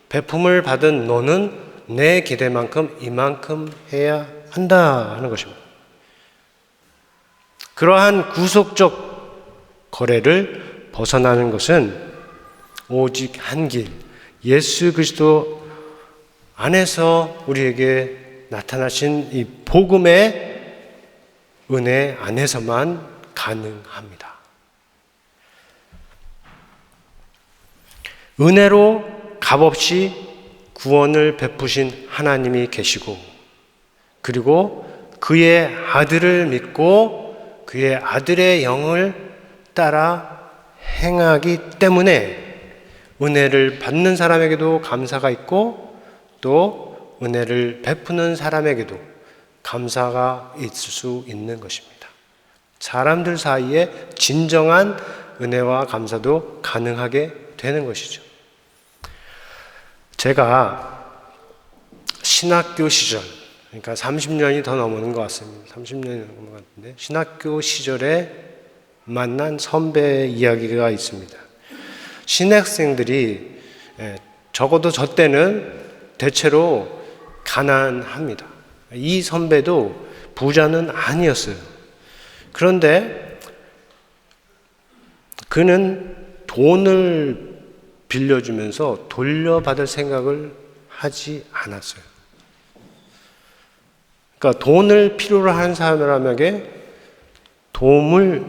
베품을 받은 너는 내 기대만큼 이만큼 해야 한다 하는 것입니다. 그러한 구속적 거래를 벗어나는 것은 오직 한 길, 예수 그리스도 안에서 우리에게 나타나신 이 복음의 은혜 안에서만 가능합니다. 은혜로 값없이 구원을 베푸신 하나님이 계시고, 그리고 그의 아들을 믿고 그의 아들의 영을 따라 행하기 때문에 은혜를 받는 사람에게도 감사가 있고, 또 은혜를 베푸는 사람에게도 감사가 있을 수 있는 것입니다. 사람들 사이에 진정한 은혜와 감사도 가능하게 되는 것이죠. 제가 신학교 시절, 그러니까 30년이 더 넘는 것 같습니다. 30년이 넘는 것 같은데, 신학교 시절에 만난 선배의 이야기가 있습니다. 신학생들이 적어도 저 때는 대체로 가난합니다. 이 선배도 부자는 아니었어요. 그런데 그는 돈을 빌려주면서 돌려받을 생각을 하지 않았어요. 그러니까 돈을 필요로 하는 사람에게 도움을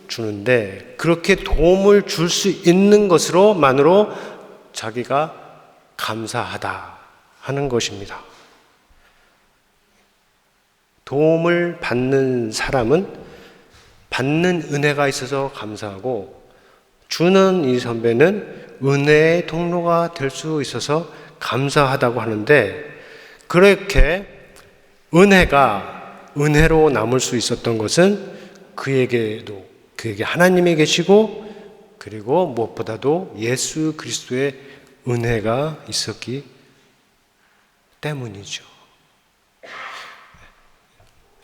주는데, 그렇게 도움을 줄 수 있는 것으로만으로 자기가 감사하다 하는 것입니다. 도움을 받는 사람은 받는 은혜가 있어서 감사하고, 주는 이 선배는 은혜의 통로가 될 수 있어서 감사하다고 하는데, 그렇게 은혜가 은혜로 남을 수 있었던 것은 그에게 하나님이 계시고, 그리고 무엇보다도 예수 그리스도의 은혜가 있었기 때문이죠.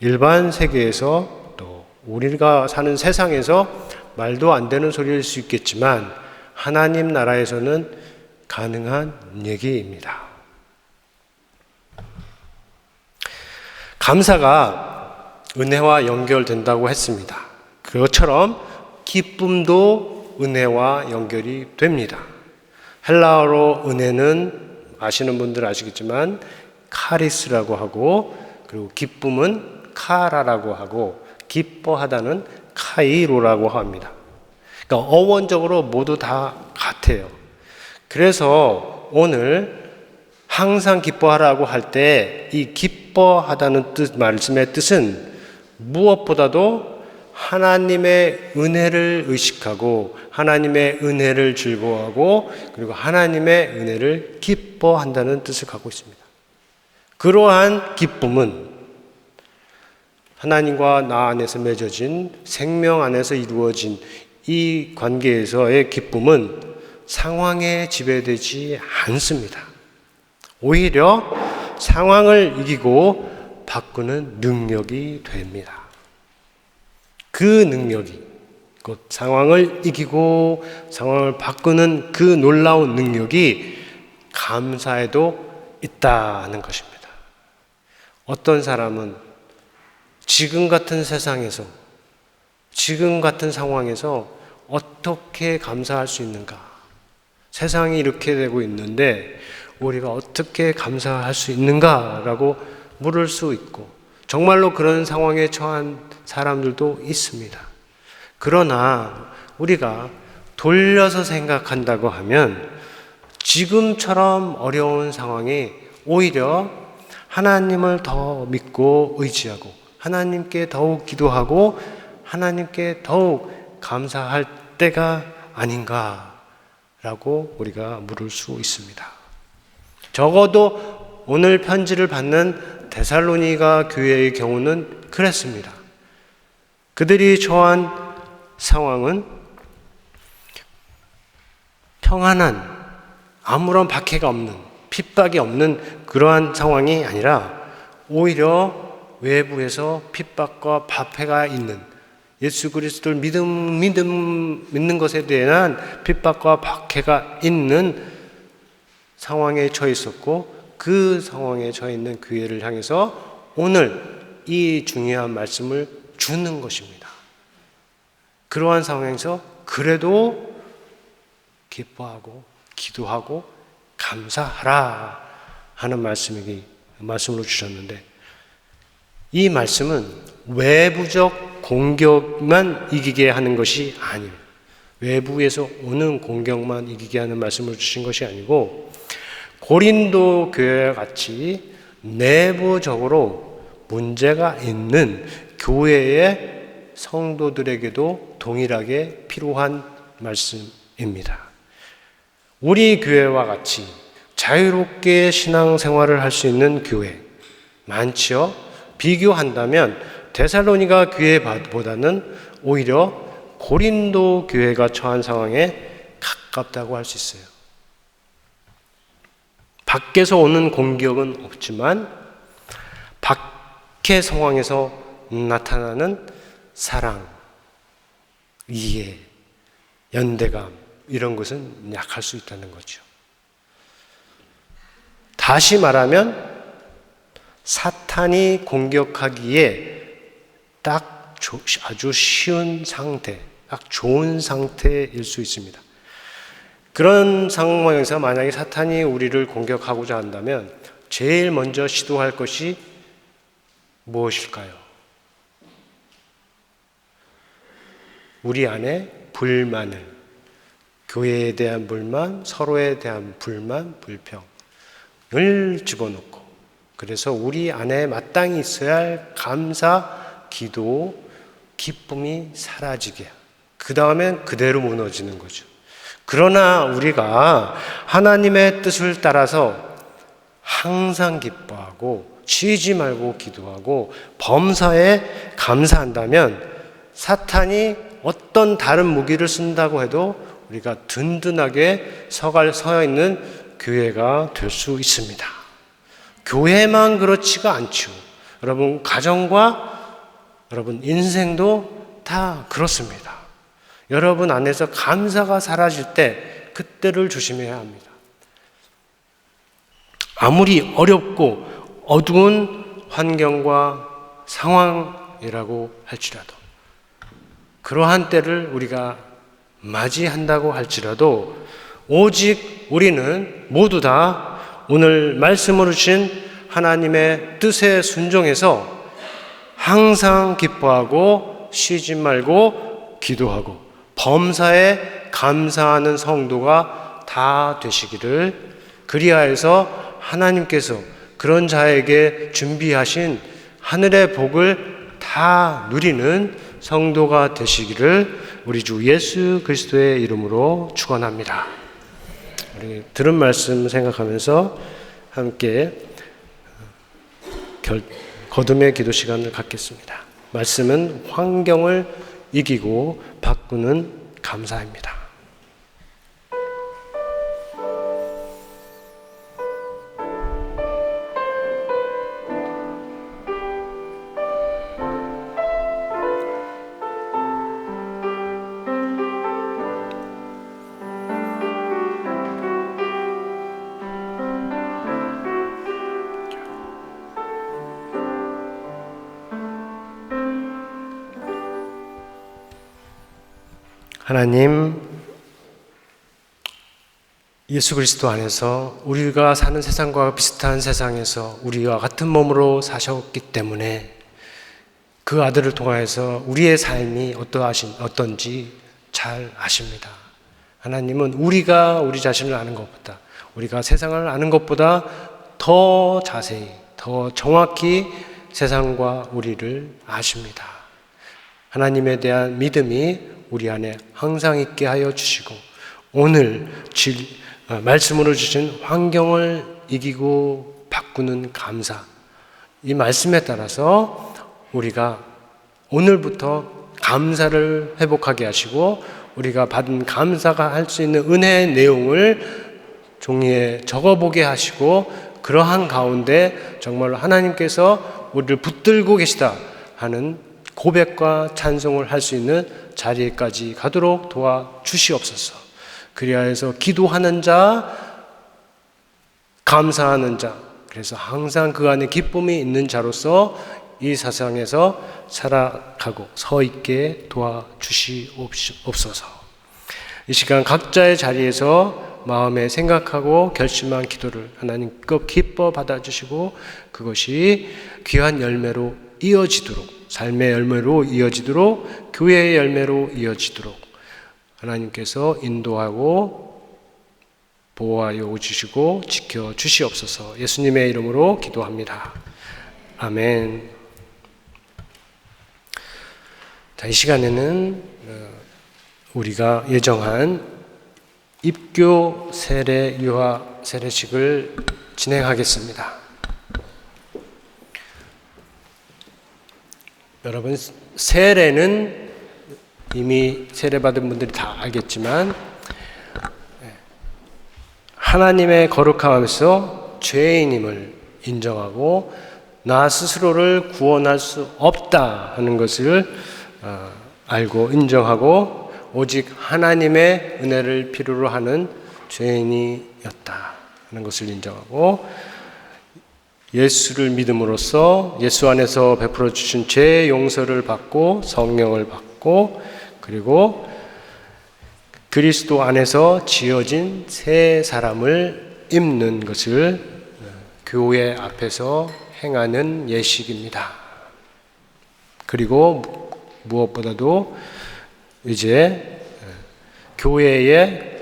일반 세계에서, 또 우리가 사는 세상에서 말도 안 되는 소리일 수 있겠지만 하나님 나라에서는 가능한 얘기입니다. 감사가 은혜와 연결된다고 했습니다. 그것처럼 기쁨도 은혜와 연결이 됩니다. 헬라어로 은혜는 아시는 분들 아시겠지만 카리스라고 하고, 그리고 기쁨은 카라라고 하고, 기뻐하다는 카이로라고 합니다. 그러니까 어원적으로 모두 다 같아요. 그래서 오늘 항상 기뻐하라고 할 때 이 기뻐하다는 말씀의 뜻은 무엇보다도 하나님의 은혜를 의식하고 하나님의 은혜를 즐거워하고 그리고 하나님의 은혜를 기뻐한다는 뜻을 갖고 있습니다. 그러한 기쁨은 하나님과 나 안에서 맺어진 생명 안에서 이루어진 이 관계에서의 기쁨은 상황에 지배되지 않습니다. 오히려 상황을 이기고 바꾸는 능력이 됩니다. 그 능력이, 곧 상황을 이기고 상황을 바꾸는 그 놀라운 능력이 감사에도 있다는 것입니다. 어떤 사람은 지금 같은 세상에서, 지금 같은 상황에서 어떻게 감사할 수 있는가? 세상이 이렇게 되고 있는데 우리가 어떻게 감사할 수 있는가라고 물을 수 있고, 정말로 그런 상황에 처한 사람들도 있습니다. 그러나 우리가 돌려서 생각한다고 하면 지금처럼 어려운 상황이 오히려 하나님을 더 믿고 의지하고 하나님께 더욱 기도하고 하나님께 더욱 감사할 때가 아닌가라고 우리가 물을 수 있습니다. 적어도 오늘 편지를 받는 데살로니가 교회의 경우는 그랬습니다. 그들이 처한 상황은 평안한, 아무런 박해가 없는, 핍박이 없는 그러한 상황이 아니라 오히려 외부에서 핍박과 박해가 있는, 예수 그리스도를 믿는 것에 대한 핍박과 박해가 있는 상황에 처해 있었고, 그 상황에 처해 있는 교회를 향해서 오늘 이 중요한 말씀을 주는 것입니다. 그러한 상황에서 그래도 기뻐하고 기도하고 감사하라 하는 말씀으로 주셨는데, 이 말씀은 외부적 공격만 이기게 하는 것이 아니에요. 외부에서 오는 공격만 이기게 하는 말씀을 주신 것이 아니고, 고린도 교회와 같이 내부적으로 문제가 있는 교회의 성도들에게도 동일하게 필요한 말씀입니다. 우리 교회와 같이 자유롭게 신앙생활을 할 수 있는 교회 많지요? 비교한다면 데살로니가 교회보다는 오히려 고린도 교회가 처한 상황에 가깝다고 할 수 있어요. 밖에서 오는 공격은 없지만 밖의 상황에서 나타나는 사랑, 이해, 연대감 이런 것은 약할 수 있다는 거죠. 다시 말하면 사탄이 공격하기에 딱 아주 쉬운 상태, 딱 좋은 상태일 수 있습니다. 그런 상황에서 만약에 사탄이 우리를 공격하고자 한다면 제일 먼저 시도할 것이 무엇일까요? 우리 안에 불만을, 교회에 대한 불만, 서로에 대한 불만, 불평을 집어넣고, 그래서 우리 안에 마땅히 있어야 할 감사, 기도, 기쁨이 사라지게, 그 다음엔 그대로 무너지는 거죠. 그러나 우리가 하나님의 뜻을 따라서 항상 기뻐하고 쉬지 말고 기도하고 범사에 감사한다면 사탄이 어떤 다른 무기를 쓴다고 해도 우리가 든든하게 서 있는 교회가 될 수 있습니다. 교회만 그렇지가 않죠. 여러분 가정과 여러분 인생도 다 그렇습니다. 여러분 안에서 감사가 사라질 때 그때를 조심해야 합니다. 아무리 어렵고 어두운 환경과 상황이라고 할지라도 그러한 때를 우리가 맞이한다고 할지라도 오직 우리는 모두 다 오늘 말씀으로 주신 하나님의 뜻에 순종해서 항상 기뻐하고 쉬지 말고 기도하고 범사에 감사하는 성도가 다 되시기를, 그리하여서 하나님께서 그런 자에게 준비하신 하늘의 복을 다 누리는 성도가 되시기를 우리 주 예수 그리스도의 이름으로 축원합니다. 우리 들은 말씀 생각하면서 함께 거듭의 기도 시간을 갖겠습니다. 말씀은 환경을 이기고 바꾸는 감사입니다. 하나님, 예수 그리스도 안에서 우리가 사는 세상과 비슷한 세상에서 우리와 같은 몸으로 사셨기 때문에 그 아들을 통하여서 우리의 삶이 어떤지 잘 아십니다. 하나님은 우리가 우리 자신을 아는 것보다, 우리가 세상을 아는 것보다 더 자세히, 더 정확히 세상과 우리를 아십니다. 하나님에 대한 믿음이 우리 안에 항상 있게 하여 주시고, 오늘 말씀으로 주신 환경을 이기고 바꾸는 감사, 이 말씀에 따라서 우리가 오늘부터 감사를 회복하게 하시고, 우리가 받은 감사가 할 수 있는 은혜의 내용을 종이에 적어보게 하시고, 그러한 가운데 정말로 하나님께서 우리를 붙들고 계시다 하는 고백과 찬송을 할 수 있는 자리에까지 가도록 도와주시옵소서. 그리하여서 기도하는 자, 감사하는 자, 그래서 항상 그 안에 기쁨이 있는 자로서 이 세상에서 살아가고 서 있게 도와주시옵소서. 이 시간 각자의 자리에서 마음에 생각하고 결심한 기도를 하나님 기뻐 받아주시고, 그것이 귀한 열매로 이어지도록, 삶의 열매로 이어지도록, 교회의 열매로 이어지도록 하나님께서 인도하고 보호하여 주시고 지켜 주시옵소서. 예수님의 이름으로 기도합니다. 아멘. 자, 이 시간에는 우리가 예정한 입교 세례 유아 세례식을 진행하겠습니다. 여러분, 세례는 이미 세례받은 분들이 다 알겠지만 하나님의 거룩함에서 죄인임을 인정하고 나 스스로를 구원할 수 없다 하는 것을 알고 인정하고 오직 하나님의 은혜를 필요로 하는 죄인이었다 하는 것을 인정하고, 예수를 믿음으로써 예수 안에서 베풀어 주신 죄의 용서를 받고 성령을 받고, 그리고 그리스도 안에서 지어진 새 사람을 입는 것을 교회 앞에서 행하는 예식입니다. 그리고 무엇보다도 이제 교회의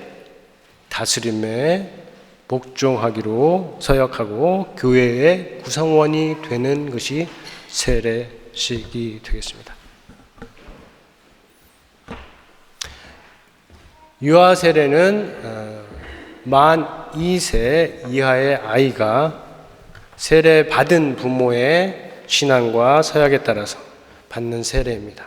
다스림에 복종하기로 서약하고 교회의 구성원이 되는 것이 세례식이 되겠습니다. 유아 세례는 만 2세 이하의 아이가 세례 받은 부모의 신앙과 서약에 따라서 받는 세례입니다.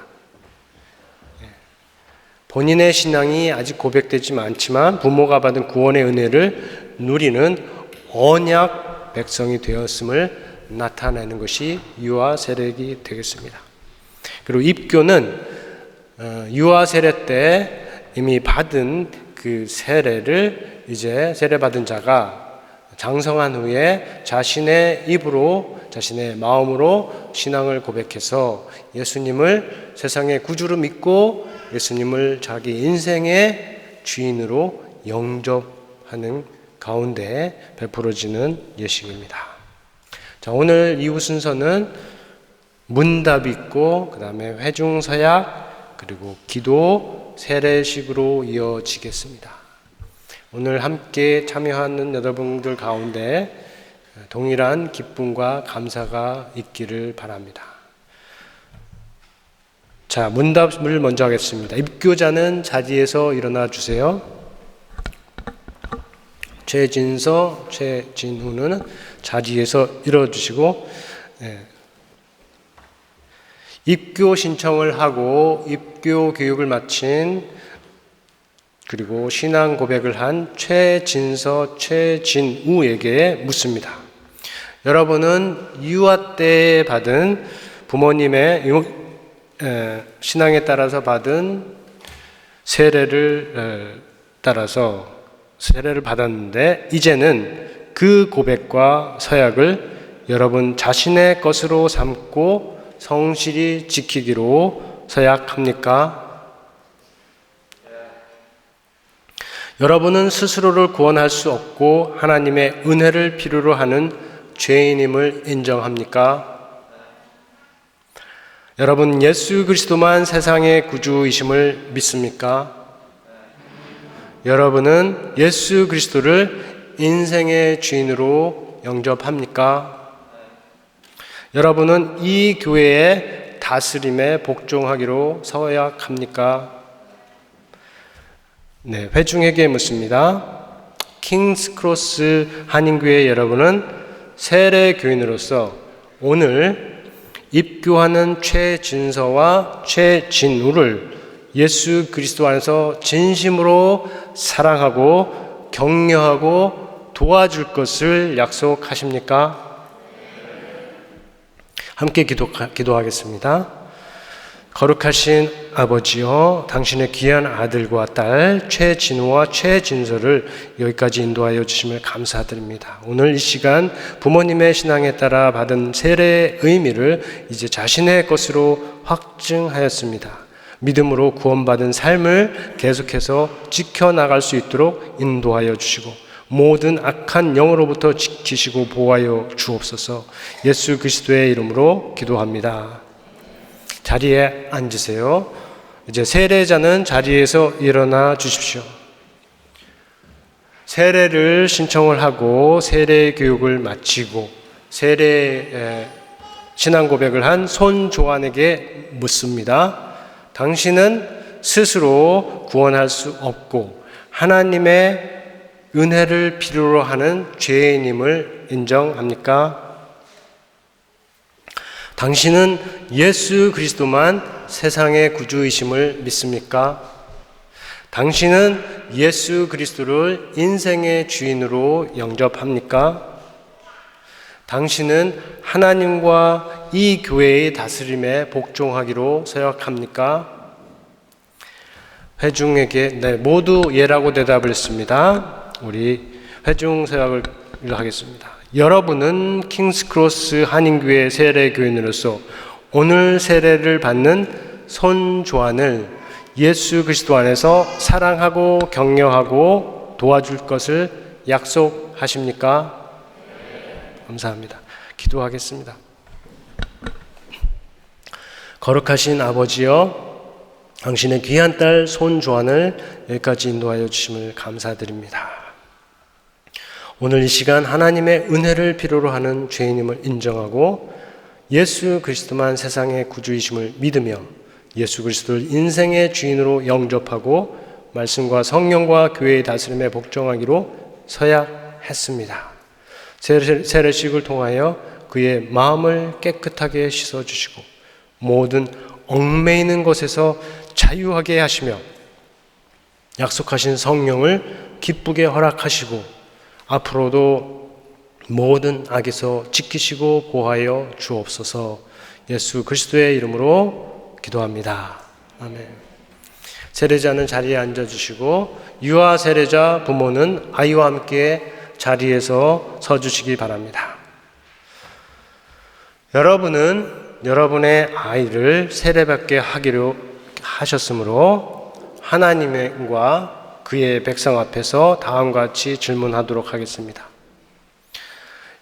본인의 신앙이 아직 고백되지 않지만 부모가 받은 구원의 은혜를 누리는 언약 백성이 되었음을 나타내는 것이 유아 세례가 되겠습니다. 그리고 입교는 유아 세례 때 이미 받은 그 세례를 이제 세례받은 자가 장성한 후에 자신의 입으로, 자신의 마음으로 신앙을 고백해서 예수님을 세상의 구주로 믿고 예수님을 자기 인생의 주인으로 영접하는 가운데 베풀어지는 예식입니다. 자, 오늘 이후 순서는 문답이 있고 그 다음에 회중서약 그리고 기도 세례식으로 이어지겠습니다. 오늘 함께 참여하는 여러분들 가운데 동일한 기쁨과 감사가 있기를 바랍니다. 자, 문답을 먼저 하겠습니다. 입교자는 자리에서 일어나 주세요. 최진서, 최진우는 자리에서 일어주시고, 입교 신청을 하고 입교 교육을 마친 그리고 신앙 고백을 한 최진서, 최진우에게 묻습니다. 여러분은 유아 때 받은 부모님의 신앙에 따라서 받은 세례를 받았는데 이제는 그 고백과 서약을 여러분 자신의 것으로 삼고 성실히 지키기로 서약합니까? 여러분은 스스로를 구원할 수 없고 하나님의 은혜를 필요로 하는 죄인임을 인정합니까? 여러분 예수 그리스도만 세상의 구주이심을 믿습니까? 여러분은 예수 그리스도를 인생의 주인으로 영접합니까? 여러분은 이 교회의 다스림에 복종하기로 서약합니까? 네, 회중에게 묻습니다. 킹스크로스 한인교회 여러분은 세례 교인으로서 오늘 입교하는 최진서와 최진우를 예수 그리스도 안에서 진심으로 사랑하고 격려하고 도와줄 것을 약속하십니까? 함께 기도하겠습니다. 거룩하신 아버지여, 당신의 귀한 아들과 딸 최진우와 최진서를 여기까지 인도하여 주심을 감사드립니다. 오늘 이 시간 부모님의 신앙에 따라 받은 세례의 의미를 이제 자신의 것으로 확증하였습니다. 믿음으로 구원받은 삶을 계속해서 지켜나갈 수 있도록 인도하여 주시고 모든 악한 영으로부터 지키시고 보호하여 주옵소서. 예수 그리스도의 이름으로 기도합니다. 자리에 앉으세요. 이제 세례자는 자리에서 일어나 주십시오. 세례를 신청을 하고 세례 교육을 마치고 세례 신앙 고백을 한 손조안에게 묻습니다. 당신은 스스로 구원할 수 없고 하나님의 은혜를 필요로 하는 죄인임을 인정합니까? 당신은 예수 그리스도만 세상의 구주이심을 믿습니까? 당신은 예수 그리스도를 인생의 주인으로 영접합니까? 당신은 하나님과 이 교회의 다스림에 복종하기로 서약합니까? 회중에게 모두 예라고 대답을 했습니다. 우리 회중 서약을 하겠습니다. 여러분은 킹스크로스 한인교회 세례교인으로서 오늘 세례를 받는 손조안을 예수 그리스도 안에서 사랑하고 격려하고 도와줄 것을 약속하십니까? 감사합니다. 기도하겠습니다. 거룩하신 아버지여, 당신의 귀한 딸 손조안을 여기까지 인도하여 주심을 감사드립니다. 오늘 이 시간 하나님의 은혜를 필요로 하는 죄인임을 인정하고 예수 그리스도만 세상의 구주이심을 믿으며 예수 그리스도를 인생의 주인으로 영접하고 말씀과 성령과 교회의 다스림에 복종하기로 서약했습니다. 세례식을 통하여 그의 마음을 깨끗하게 씻어주시고 모든 얽매이는 것에서 자유하게 하시며 약속하신 성령을 기쁘게 허락하시고 앞으로도 모든 악에서 지키시고 보호하여 주옵소서. 예수 그리스도의 이름으로 기도합니다. 아멘. 세례자는 자리에 앉아주시고 유아 세례자 부모는 아이와 함께 자리에서 서주시기 바랍니다. 여러분은 여러분의 아이를 세례받게 하셨으므로 하나님과 그의 백성 앞에서 다음과 같이 질문하도록 하겠습니다.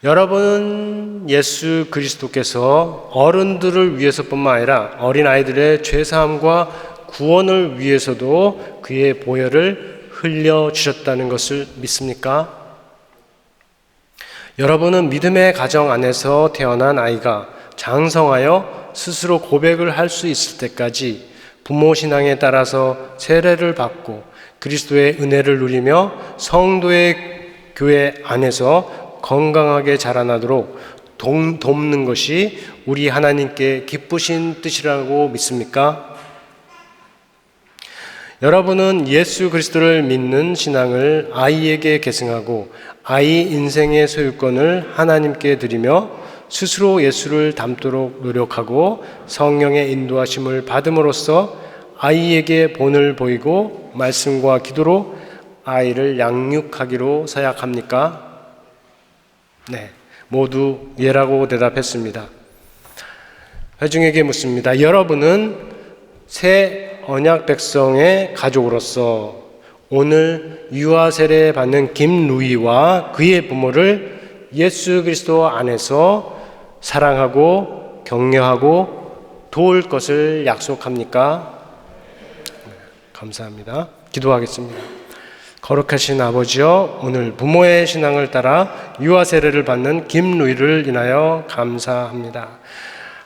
여러분은 예수 그리스도께서 어른들을 위해서뿐만 아니라 어린아이들의 죄사함과 구원을 위해서도 그의 보혈을 흘려주셨다는 것을 믿습니까? 여러분은 믿음의 가정 안에서 태어난 아이가 장성하여 스스로 고백을 할 수 있을 때까지 부모 신앙에 따라서 세례를 받고 그리스도의 은혜를 누리며 성도의 교회 안에서 건강하게 자라나도록 돕는 것이 우리 하나님께 기쁘신 뜻이라고 믿습니까? 여러분은 예수 그리스도를 믿는 신앙을 아이에게 계승하고 아이 인생의 소유권을 하나님께 드리며 스스로 예수를 닮도록 노력하고 성령의 인도하심을 받음으로써 아이에게 본을 보이고 말씀과 기도로 아이를 양육하기로 서약합니까? 네, 모두 예라고 대답했습니다. 회중에게 묻습니다. 여러분은 새 언약 백성의 가족으로서 오늘 유아 세례 받는 김루이와 그의 부모를 예수 그리스도 안에서 사랑하고 격려하고 도울 것을 약속합니까? 감사합니다. 기도하겠습니다. 거룩하신 아버지여, 오늘 부모의 신앙을 따라 유아 세례를 받는 김루이를 인하여 감사합니다.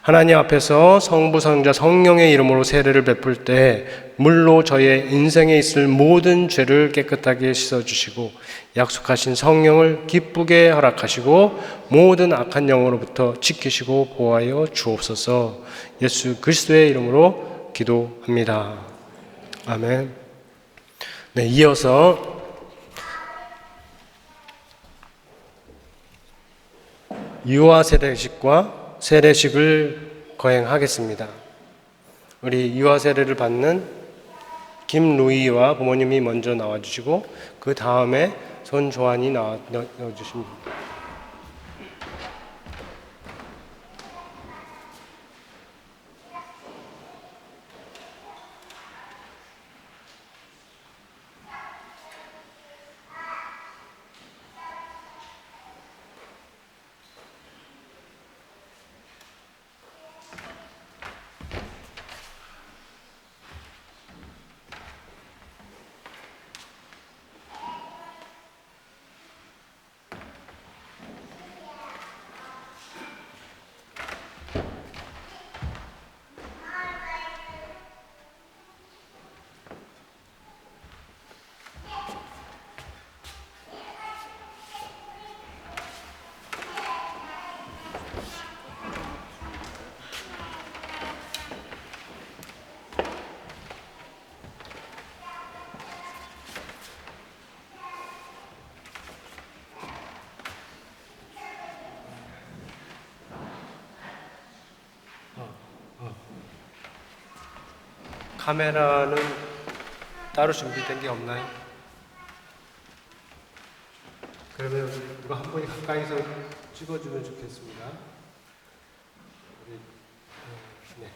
하나님 앞에서 성부, 성자, 성령의 이름으로 세례를 베풀 때 물로 저의 인생에 있을 모든 죄를 깨끗하게 씻어주시고 약속하신 성령을 기쁘게 허락하시고 모든 악한 영으로부터 지키시고 보호하여 주옵소서. 예수 그리스도의 이름으로 기도합니다. 아멘. 네, 이어서 유아 세례식과 세례식을 거행하겠습니다. 우리 유아 세례를 받는 김루이와 부모님이 먼저 나와주시고 그 다음에 손조한이 넣어주십니다. 카메라는 따로 준비된 게 없나요? 그러면 누가 한 분이 가까이서 찍어주면 좋겠습니다. 네.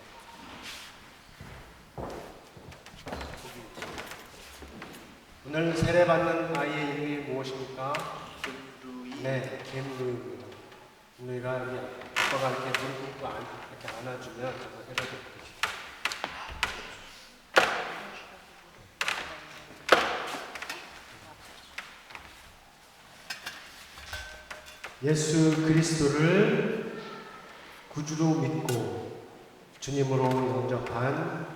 오늘 세례받는 아이의 이름이 무엇입니까? 네, 김루이입니다. 김루이가 아빠가 이렇게 무릎 꿇고 이렇게 안아주면 제가 해드릴게요. 예수 그리스도를 구주로 믿고 주님으로 영접한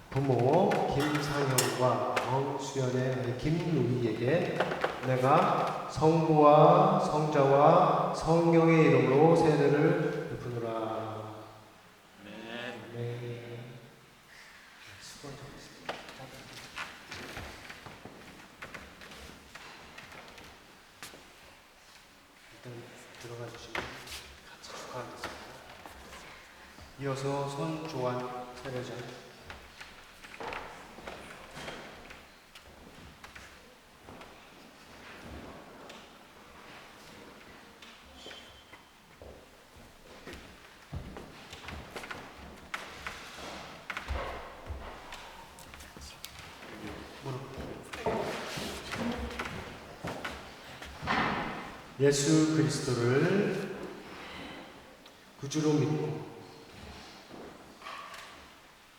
부모 김상영과 정수연의 김루이에게 내가 성부와 성자와 성령의 이름으로 세례를 베푸노라. 네. 수고 하셨습니다. 일단 들어가 주시면 같이 축하하겠습니다. 이어서 손조한 세례자. 예수 그리스도를 구주로 믿고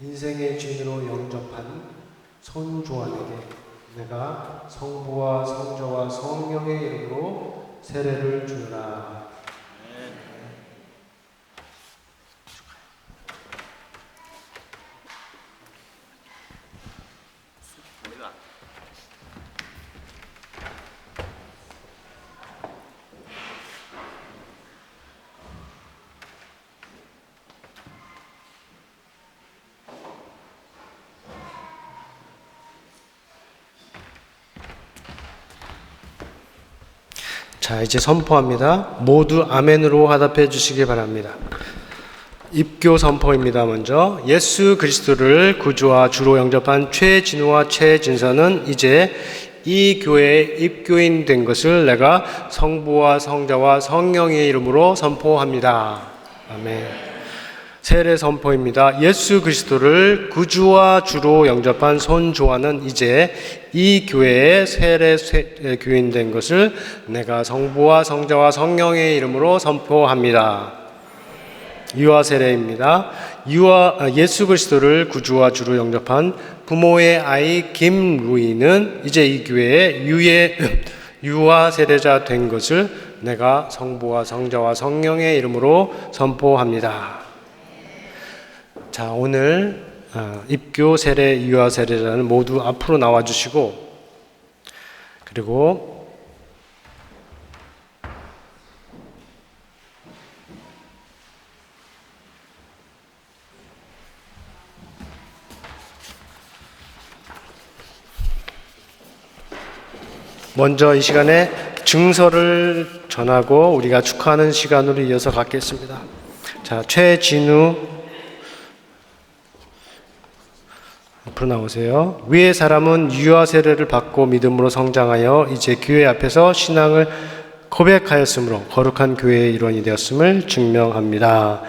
인생의 주인으로 영접한 손조한에게 내가 성부와 성자와 성령의 이름으로 세례를 주노라. 자, 이제 선포합니다. 모두 아멘으로 화답해 주시기 바랍니다. 입교 선포입니다. 먼저 예수 그리스도를 구주와 주로 영접한 최진우와 최진서는 이제 이 교회의 입교인 된 것을 내가 성부와 성자와 성령의 이름으로 선포합니다. 아멘. 세례 선포입니다. 예수 그리스도를 구주와 주로 영접한 손조아는 이제 이 교회의 세례 교인 된 것을 내가 성부와 성자와 성령의 이름으로 선포합니다. 유아 세례입니다. 예수 그리스도를 구주와 주로 영접한 부모의 아이 김루이는 이제 이 교회의 유아 세례자 된 것을 내가 성부와 성자와 성령의 이름으로 선포합니다. 자, 오늘 입교 세례, 유아 세례자는 모두 앞으로 나와 주시고, 그리고 먼저 이 시간에 증서를 전하고 우리가 축하하는 시간으로 이어서 갖겠습니다. 자, 최진우 앞으로 나오세요. 위의 사람은 유아 세례를 받고 믿음으로 성장하여 이제 교회 앞에서 신앙을 고백하였으므로 거룩한 교회의 일원이 되었음을 증명합니다.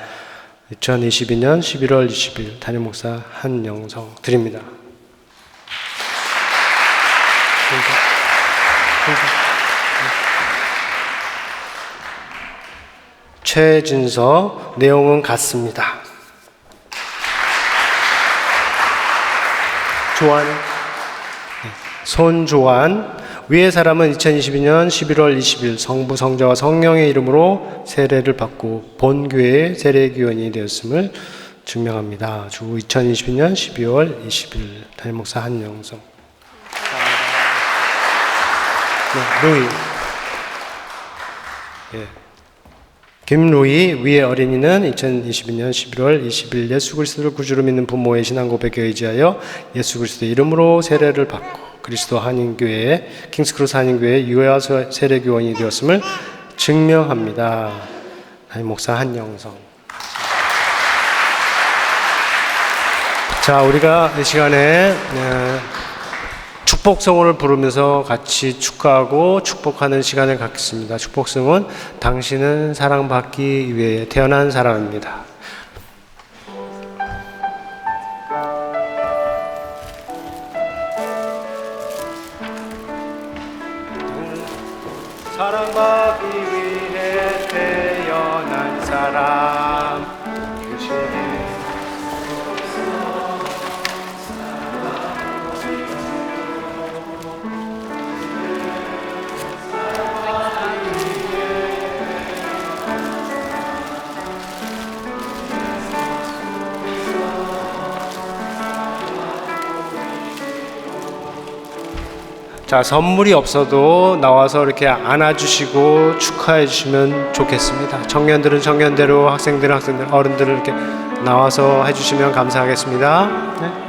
2022년 11월 20일 담임 목사 한영성 드립니다. 최진서 내용은 같습니다. 손조한 위의 사람은 2022년 11월 20일 성부 성자와 성령의 이름으로 세례를 받고 본교회의 세례교원이 되었음을 증명합니다. 주 2022년 12월 20일 담임 목사 한영성. 루이. 예. 김루이 위의 어린이는 2022년 11월 20일 예수 그리스도를 구주로 믿는 부모의 신앙 고백에 의지하여 예수 그리스도의 이름으로 세례를 받고 그리스도 한인교회 킹스크로스 한인교회 유아 세례교원이 되었음을 증명합니다. 담임 목사 한영성. 자, 우리가 이 시간에 축복성을 부르면서 같이 축하하고 축복하는 시간을 갖겠습니다. 축복성은 당신은 사랑받기 위해 태어난 사람입니다. 사랑받기 위해 태어난 사람 자, 선물이 없어도 나와서 이렇게 안아주시고 축하해 주시면 좋겠습니다. 청년들은 청년대로, 학생들은 학생대로, 어른들은 이렇게 나와서 해주시면 감사하겠습니다. 네.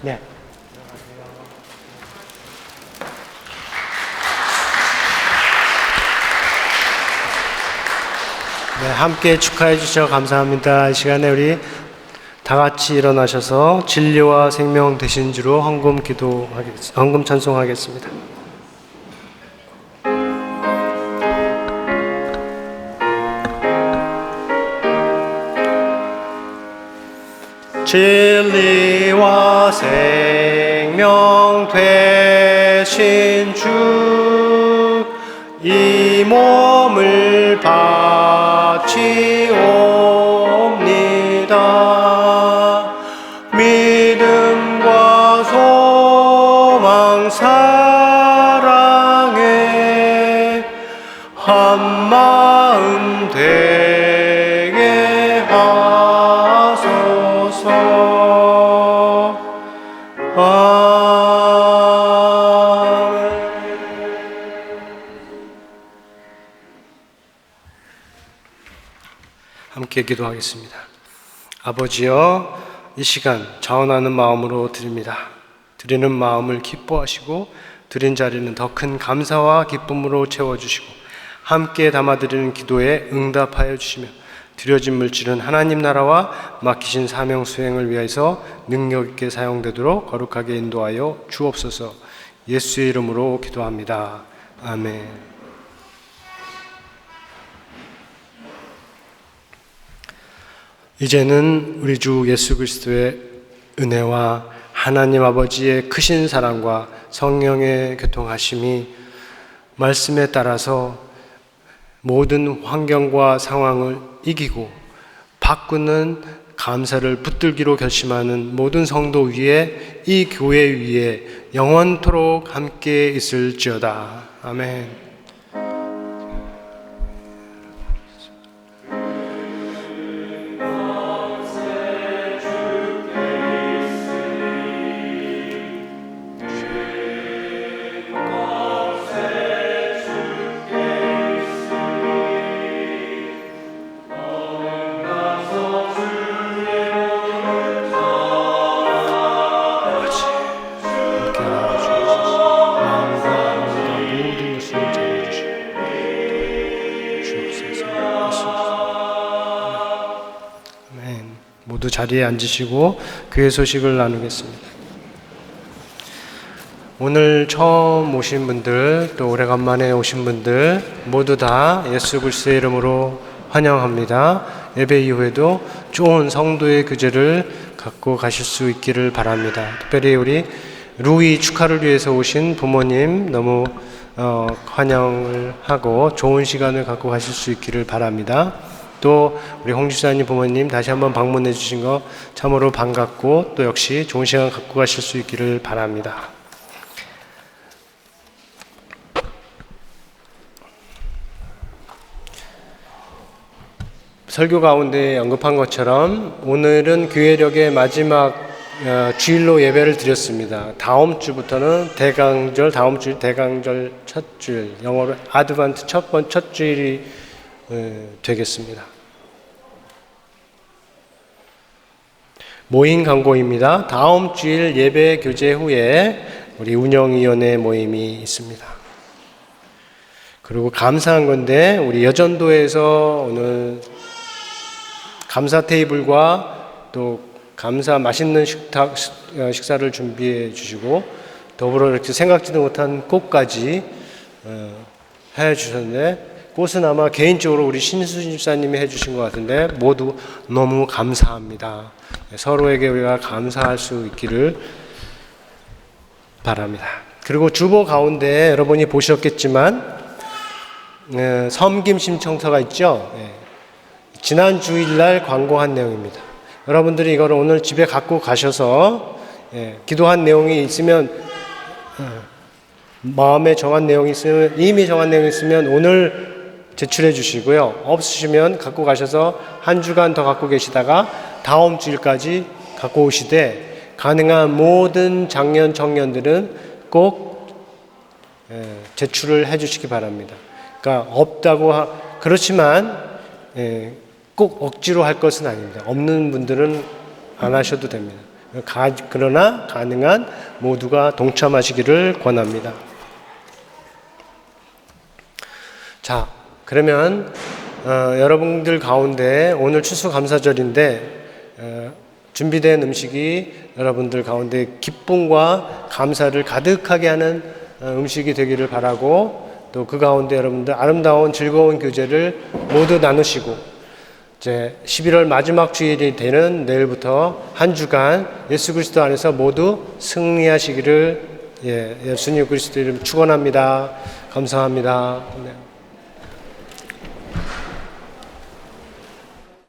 네. 네, 함께 축하해 주셔서 감사합니다. 이 시간에 우리 다 같이 일어나셔서 진리와 생명 되신 주로 헌금 찬송하겠습니다. 진리와 생명 되신 주 이 몸을 바치옵니다. 믿음과 소망 사랑에 한마음 되게 하소서. 함께 기도하겠습니다. 아버지여, 이 시간 자원하는 마음으로 드립니다. 드리는 마음을 기뻐하시고 드린 자리는 더 큰 감사와 기쁨으로 채워주시고 함께 담아드리는 기도에 응답하여 주시며 드려진 물질은 하나님 나라와 맡기신 사명 수행을 위해서 능력 있게 사용되도록 거룩하게 인도하여 주옵소서. 예수의 이름으로 기도합니다. 아멘. 이제는 우리 주 예수 그리스도의 은혜와 하나님 아버지의 크신 사랑과 성령의 교통하심이 말씀에 따라서 모든 환경과 상황을 이기고 바꾸는 감사를 붙들기로 결심하는 모든 성도 위에, 이 교회 위에 영원토록 함께 있을지어다. 아멘. 모두 자리에 앉으시고 교회 소식을 나누겠습니다. 오늘 처음 오신 분들, 또 오래간만에 오신 분들 모두 다 예수 그리스도의 이름으로 환영합니다. 예배 이후에도 좋은 성도의 교제를 갖고 가실 수 있기를 바랍니다. 특별히 우리 루이 축하를 위해서 오신 부모님 너무 환영을 하고 좋은 시간을 갖고 가실 수 있기를 바랍니다. 또 우리 홍지사님 부모님 다시 한번 방문해 주신 거 참으로 반갑고 또 역시 좋은 시간 갖고 가실 수 있기를 바랍니다. 설교 가운데 언급한 것처럼 오늘은 교회력의 마지막 주일로 예배를 드렸습니다. 다음 주부터는 대강절, 다음 주일 대강절 첫 주일, 영어로 아드반트 첫 주일이 되겠습니다. 모임 광고입니다. 다음 주일 예배 교제 후에 우리 운영위원회 모임이 있습니다. 그리고 감사한 건데 우리 여전도에서 오늘 감사 테이블과 또 감사 맛있는 식사를 준비해 주시고 더불어 이렇게 생각지도 못한 꽃까지 해 주셨는데 꽃은 아마 개인적으로 우리 신수진 집사님이 해주신 것 같은데 모두 너무 감사합니다. 서로에게 우리가 감사할 수 있기를 바랍니다. 그리고 주보 가운데 여러분이 보셨겠지만 섬김 신청서가 있죠. 지난 주일날 광고한 내용입니다. 여러분들이 이걸 오늘 집에 갖고 가셔서 기도한 내용이 있으면 마음에 정한 내용이 있으면 이미 정한 내용이 있으면 오늘 제출해 주시고요. 없으시면 갖고 가셔서 한 주간 더 갖고 계시다가 다음 주일까지 갖고 오시되 가능한 모든 장년 청년들은 꼭 제출을 해주시기 바랍니다. 그러니까 그렇지만 꼭 억지로 할 것은 아닙니다. 없는 분들은 안 하셔도 됩니다. 그러나 가능한 모두가 동참하시기를 권합니다. 자, 그러면 여러분들 가운데 오늘 추수감사절인데 준비된 음식이 여러분들 가운데 기쁨과 감사를 가득하게 하는 음식이 되기를 바라고, 또 그 가운데 여러분들 아름다운 즐거운 교제를 모두 나누시고, 이제 11월 마지막 주일이 되는 내일부터 한 주간 예수 그리스도 안에서 모두 승리하시기를 예수님 그리스도 이름 축원합니다. 감사합니다. 네.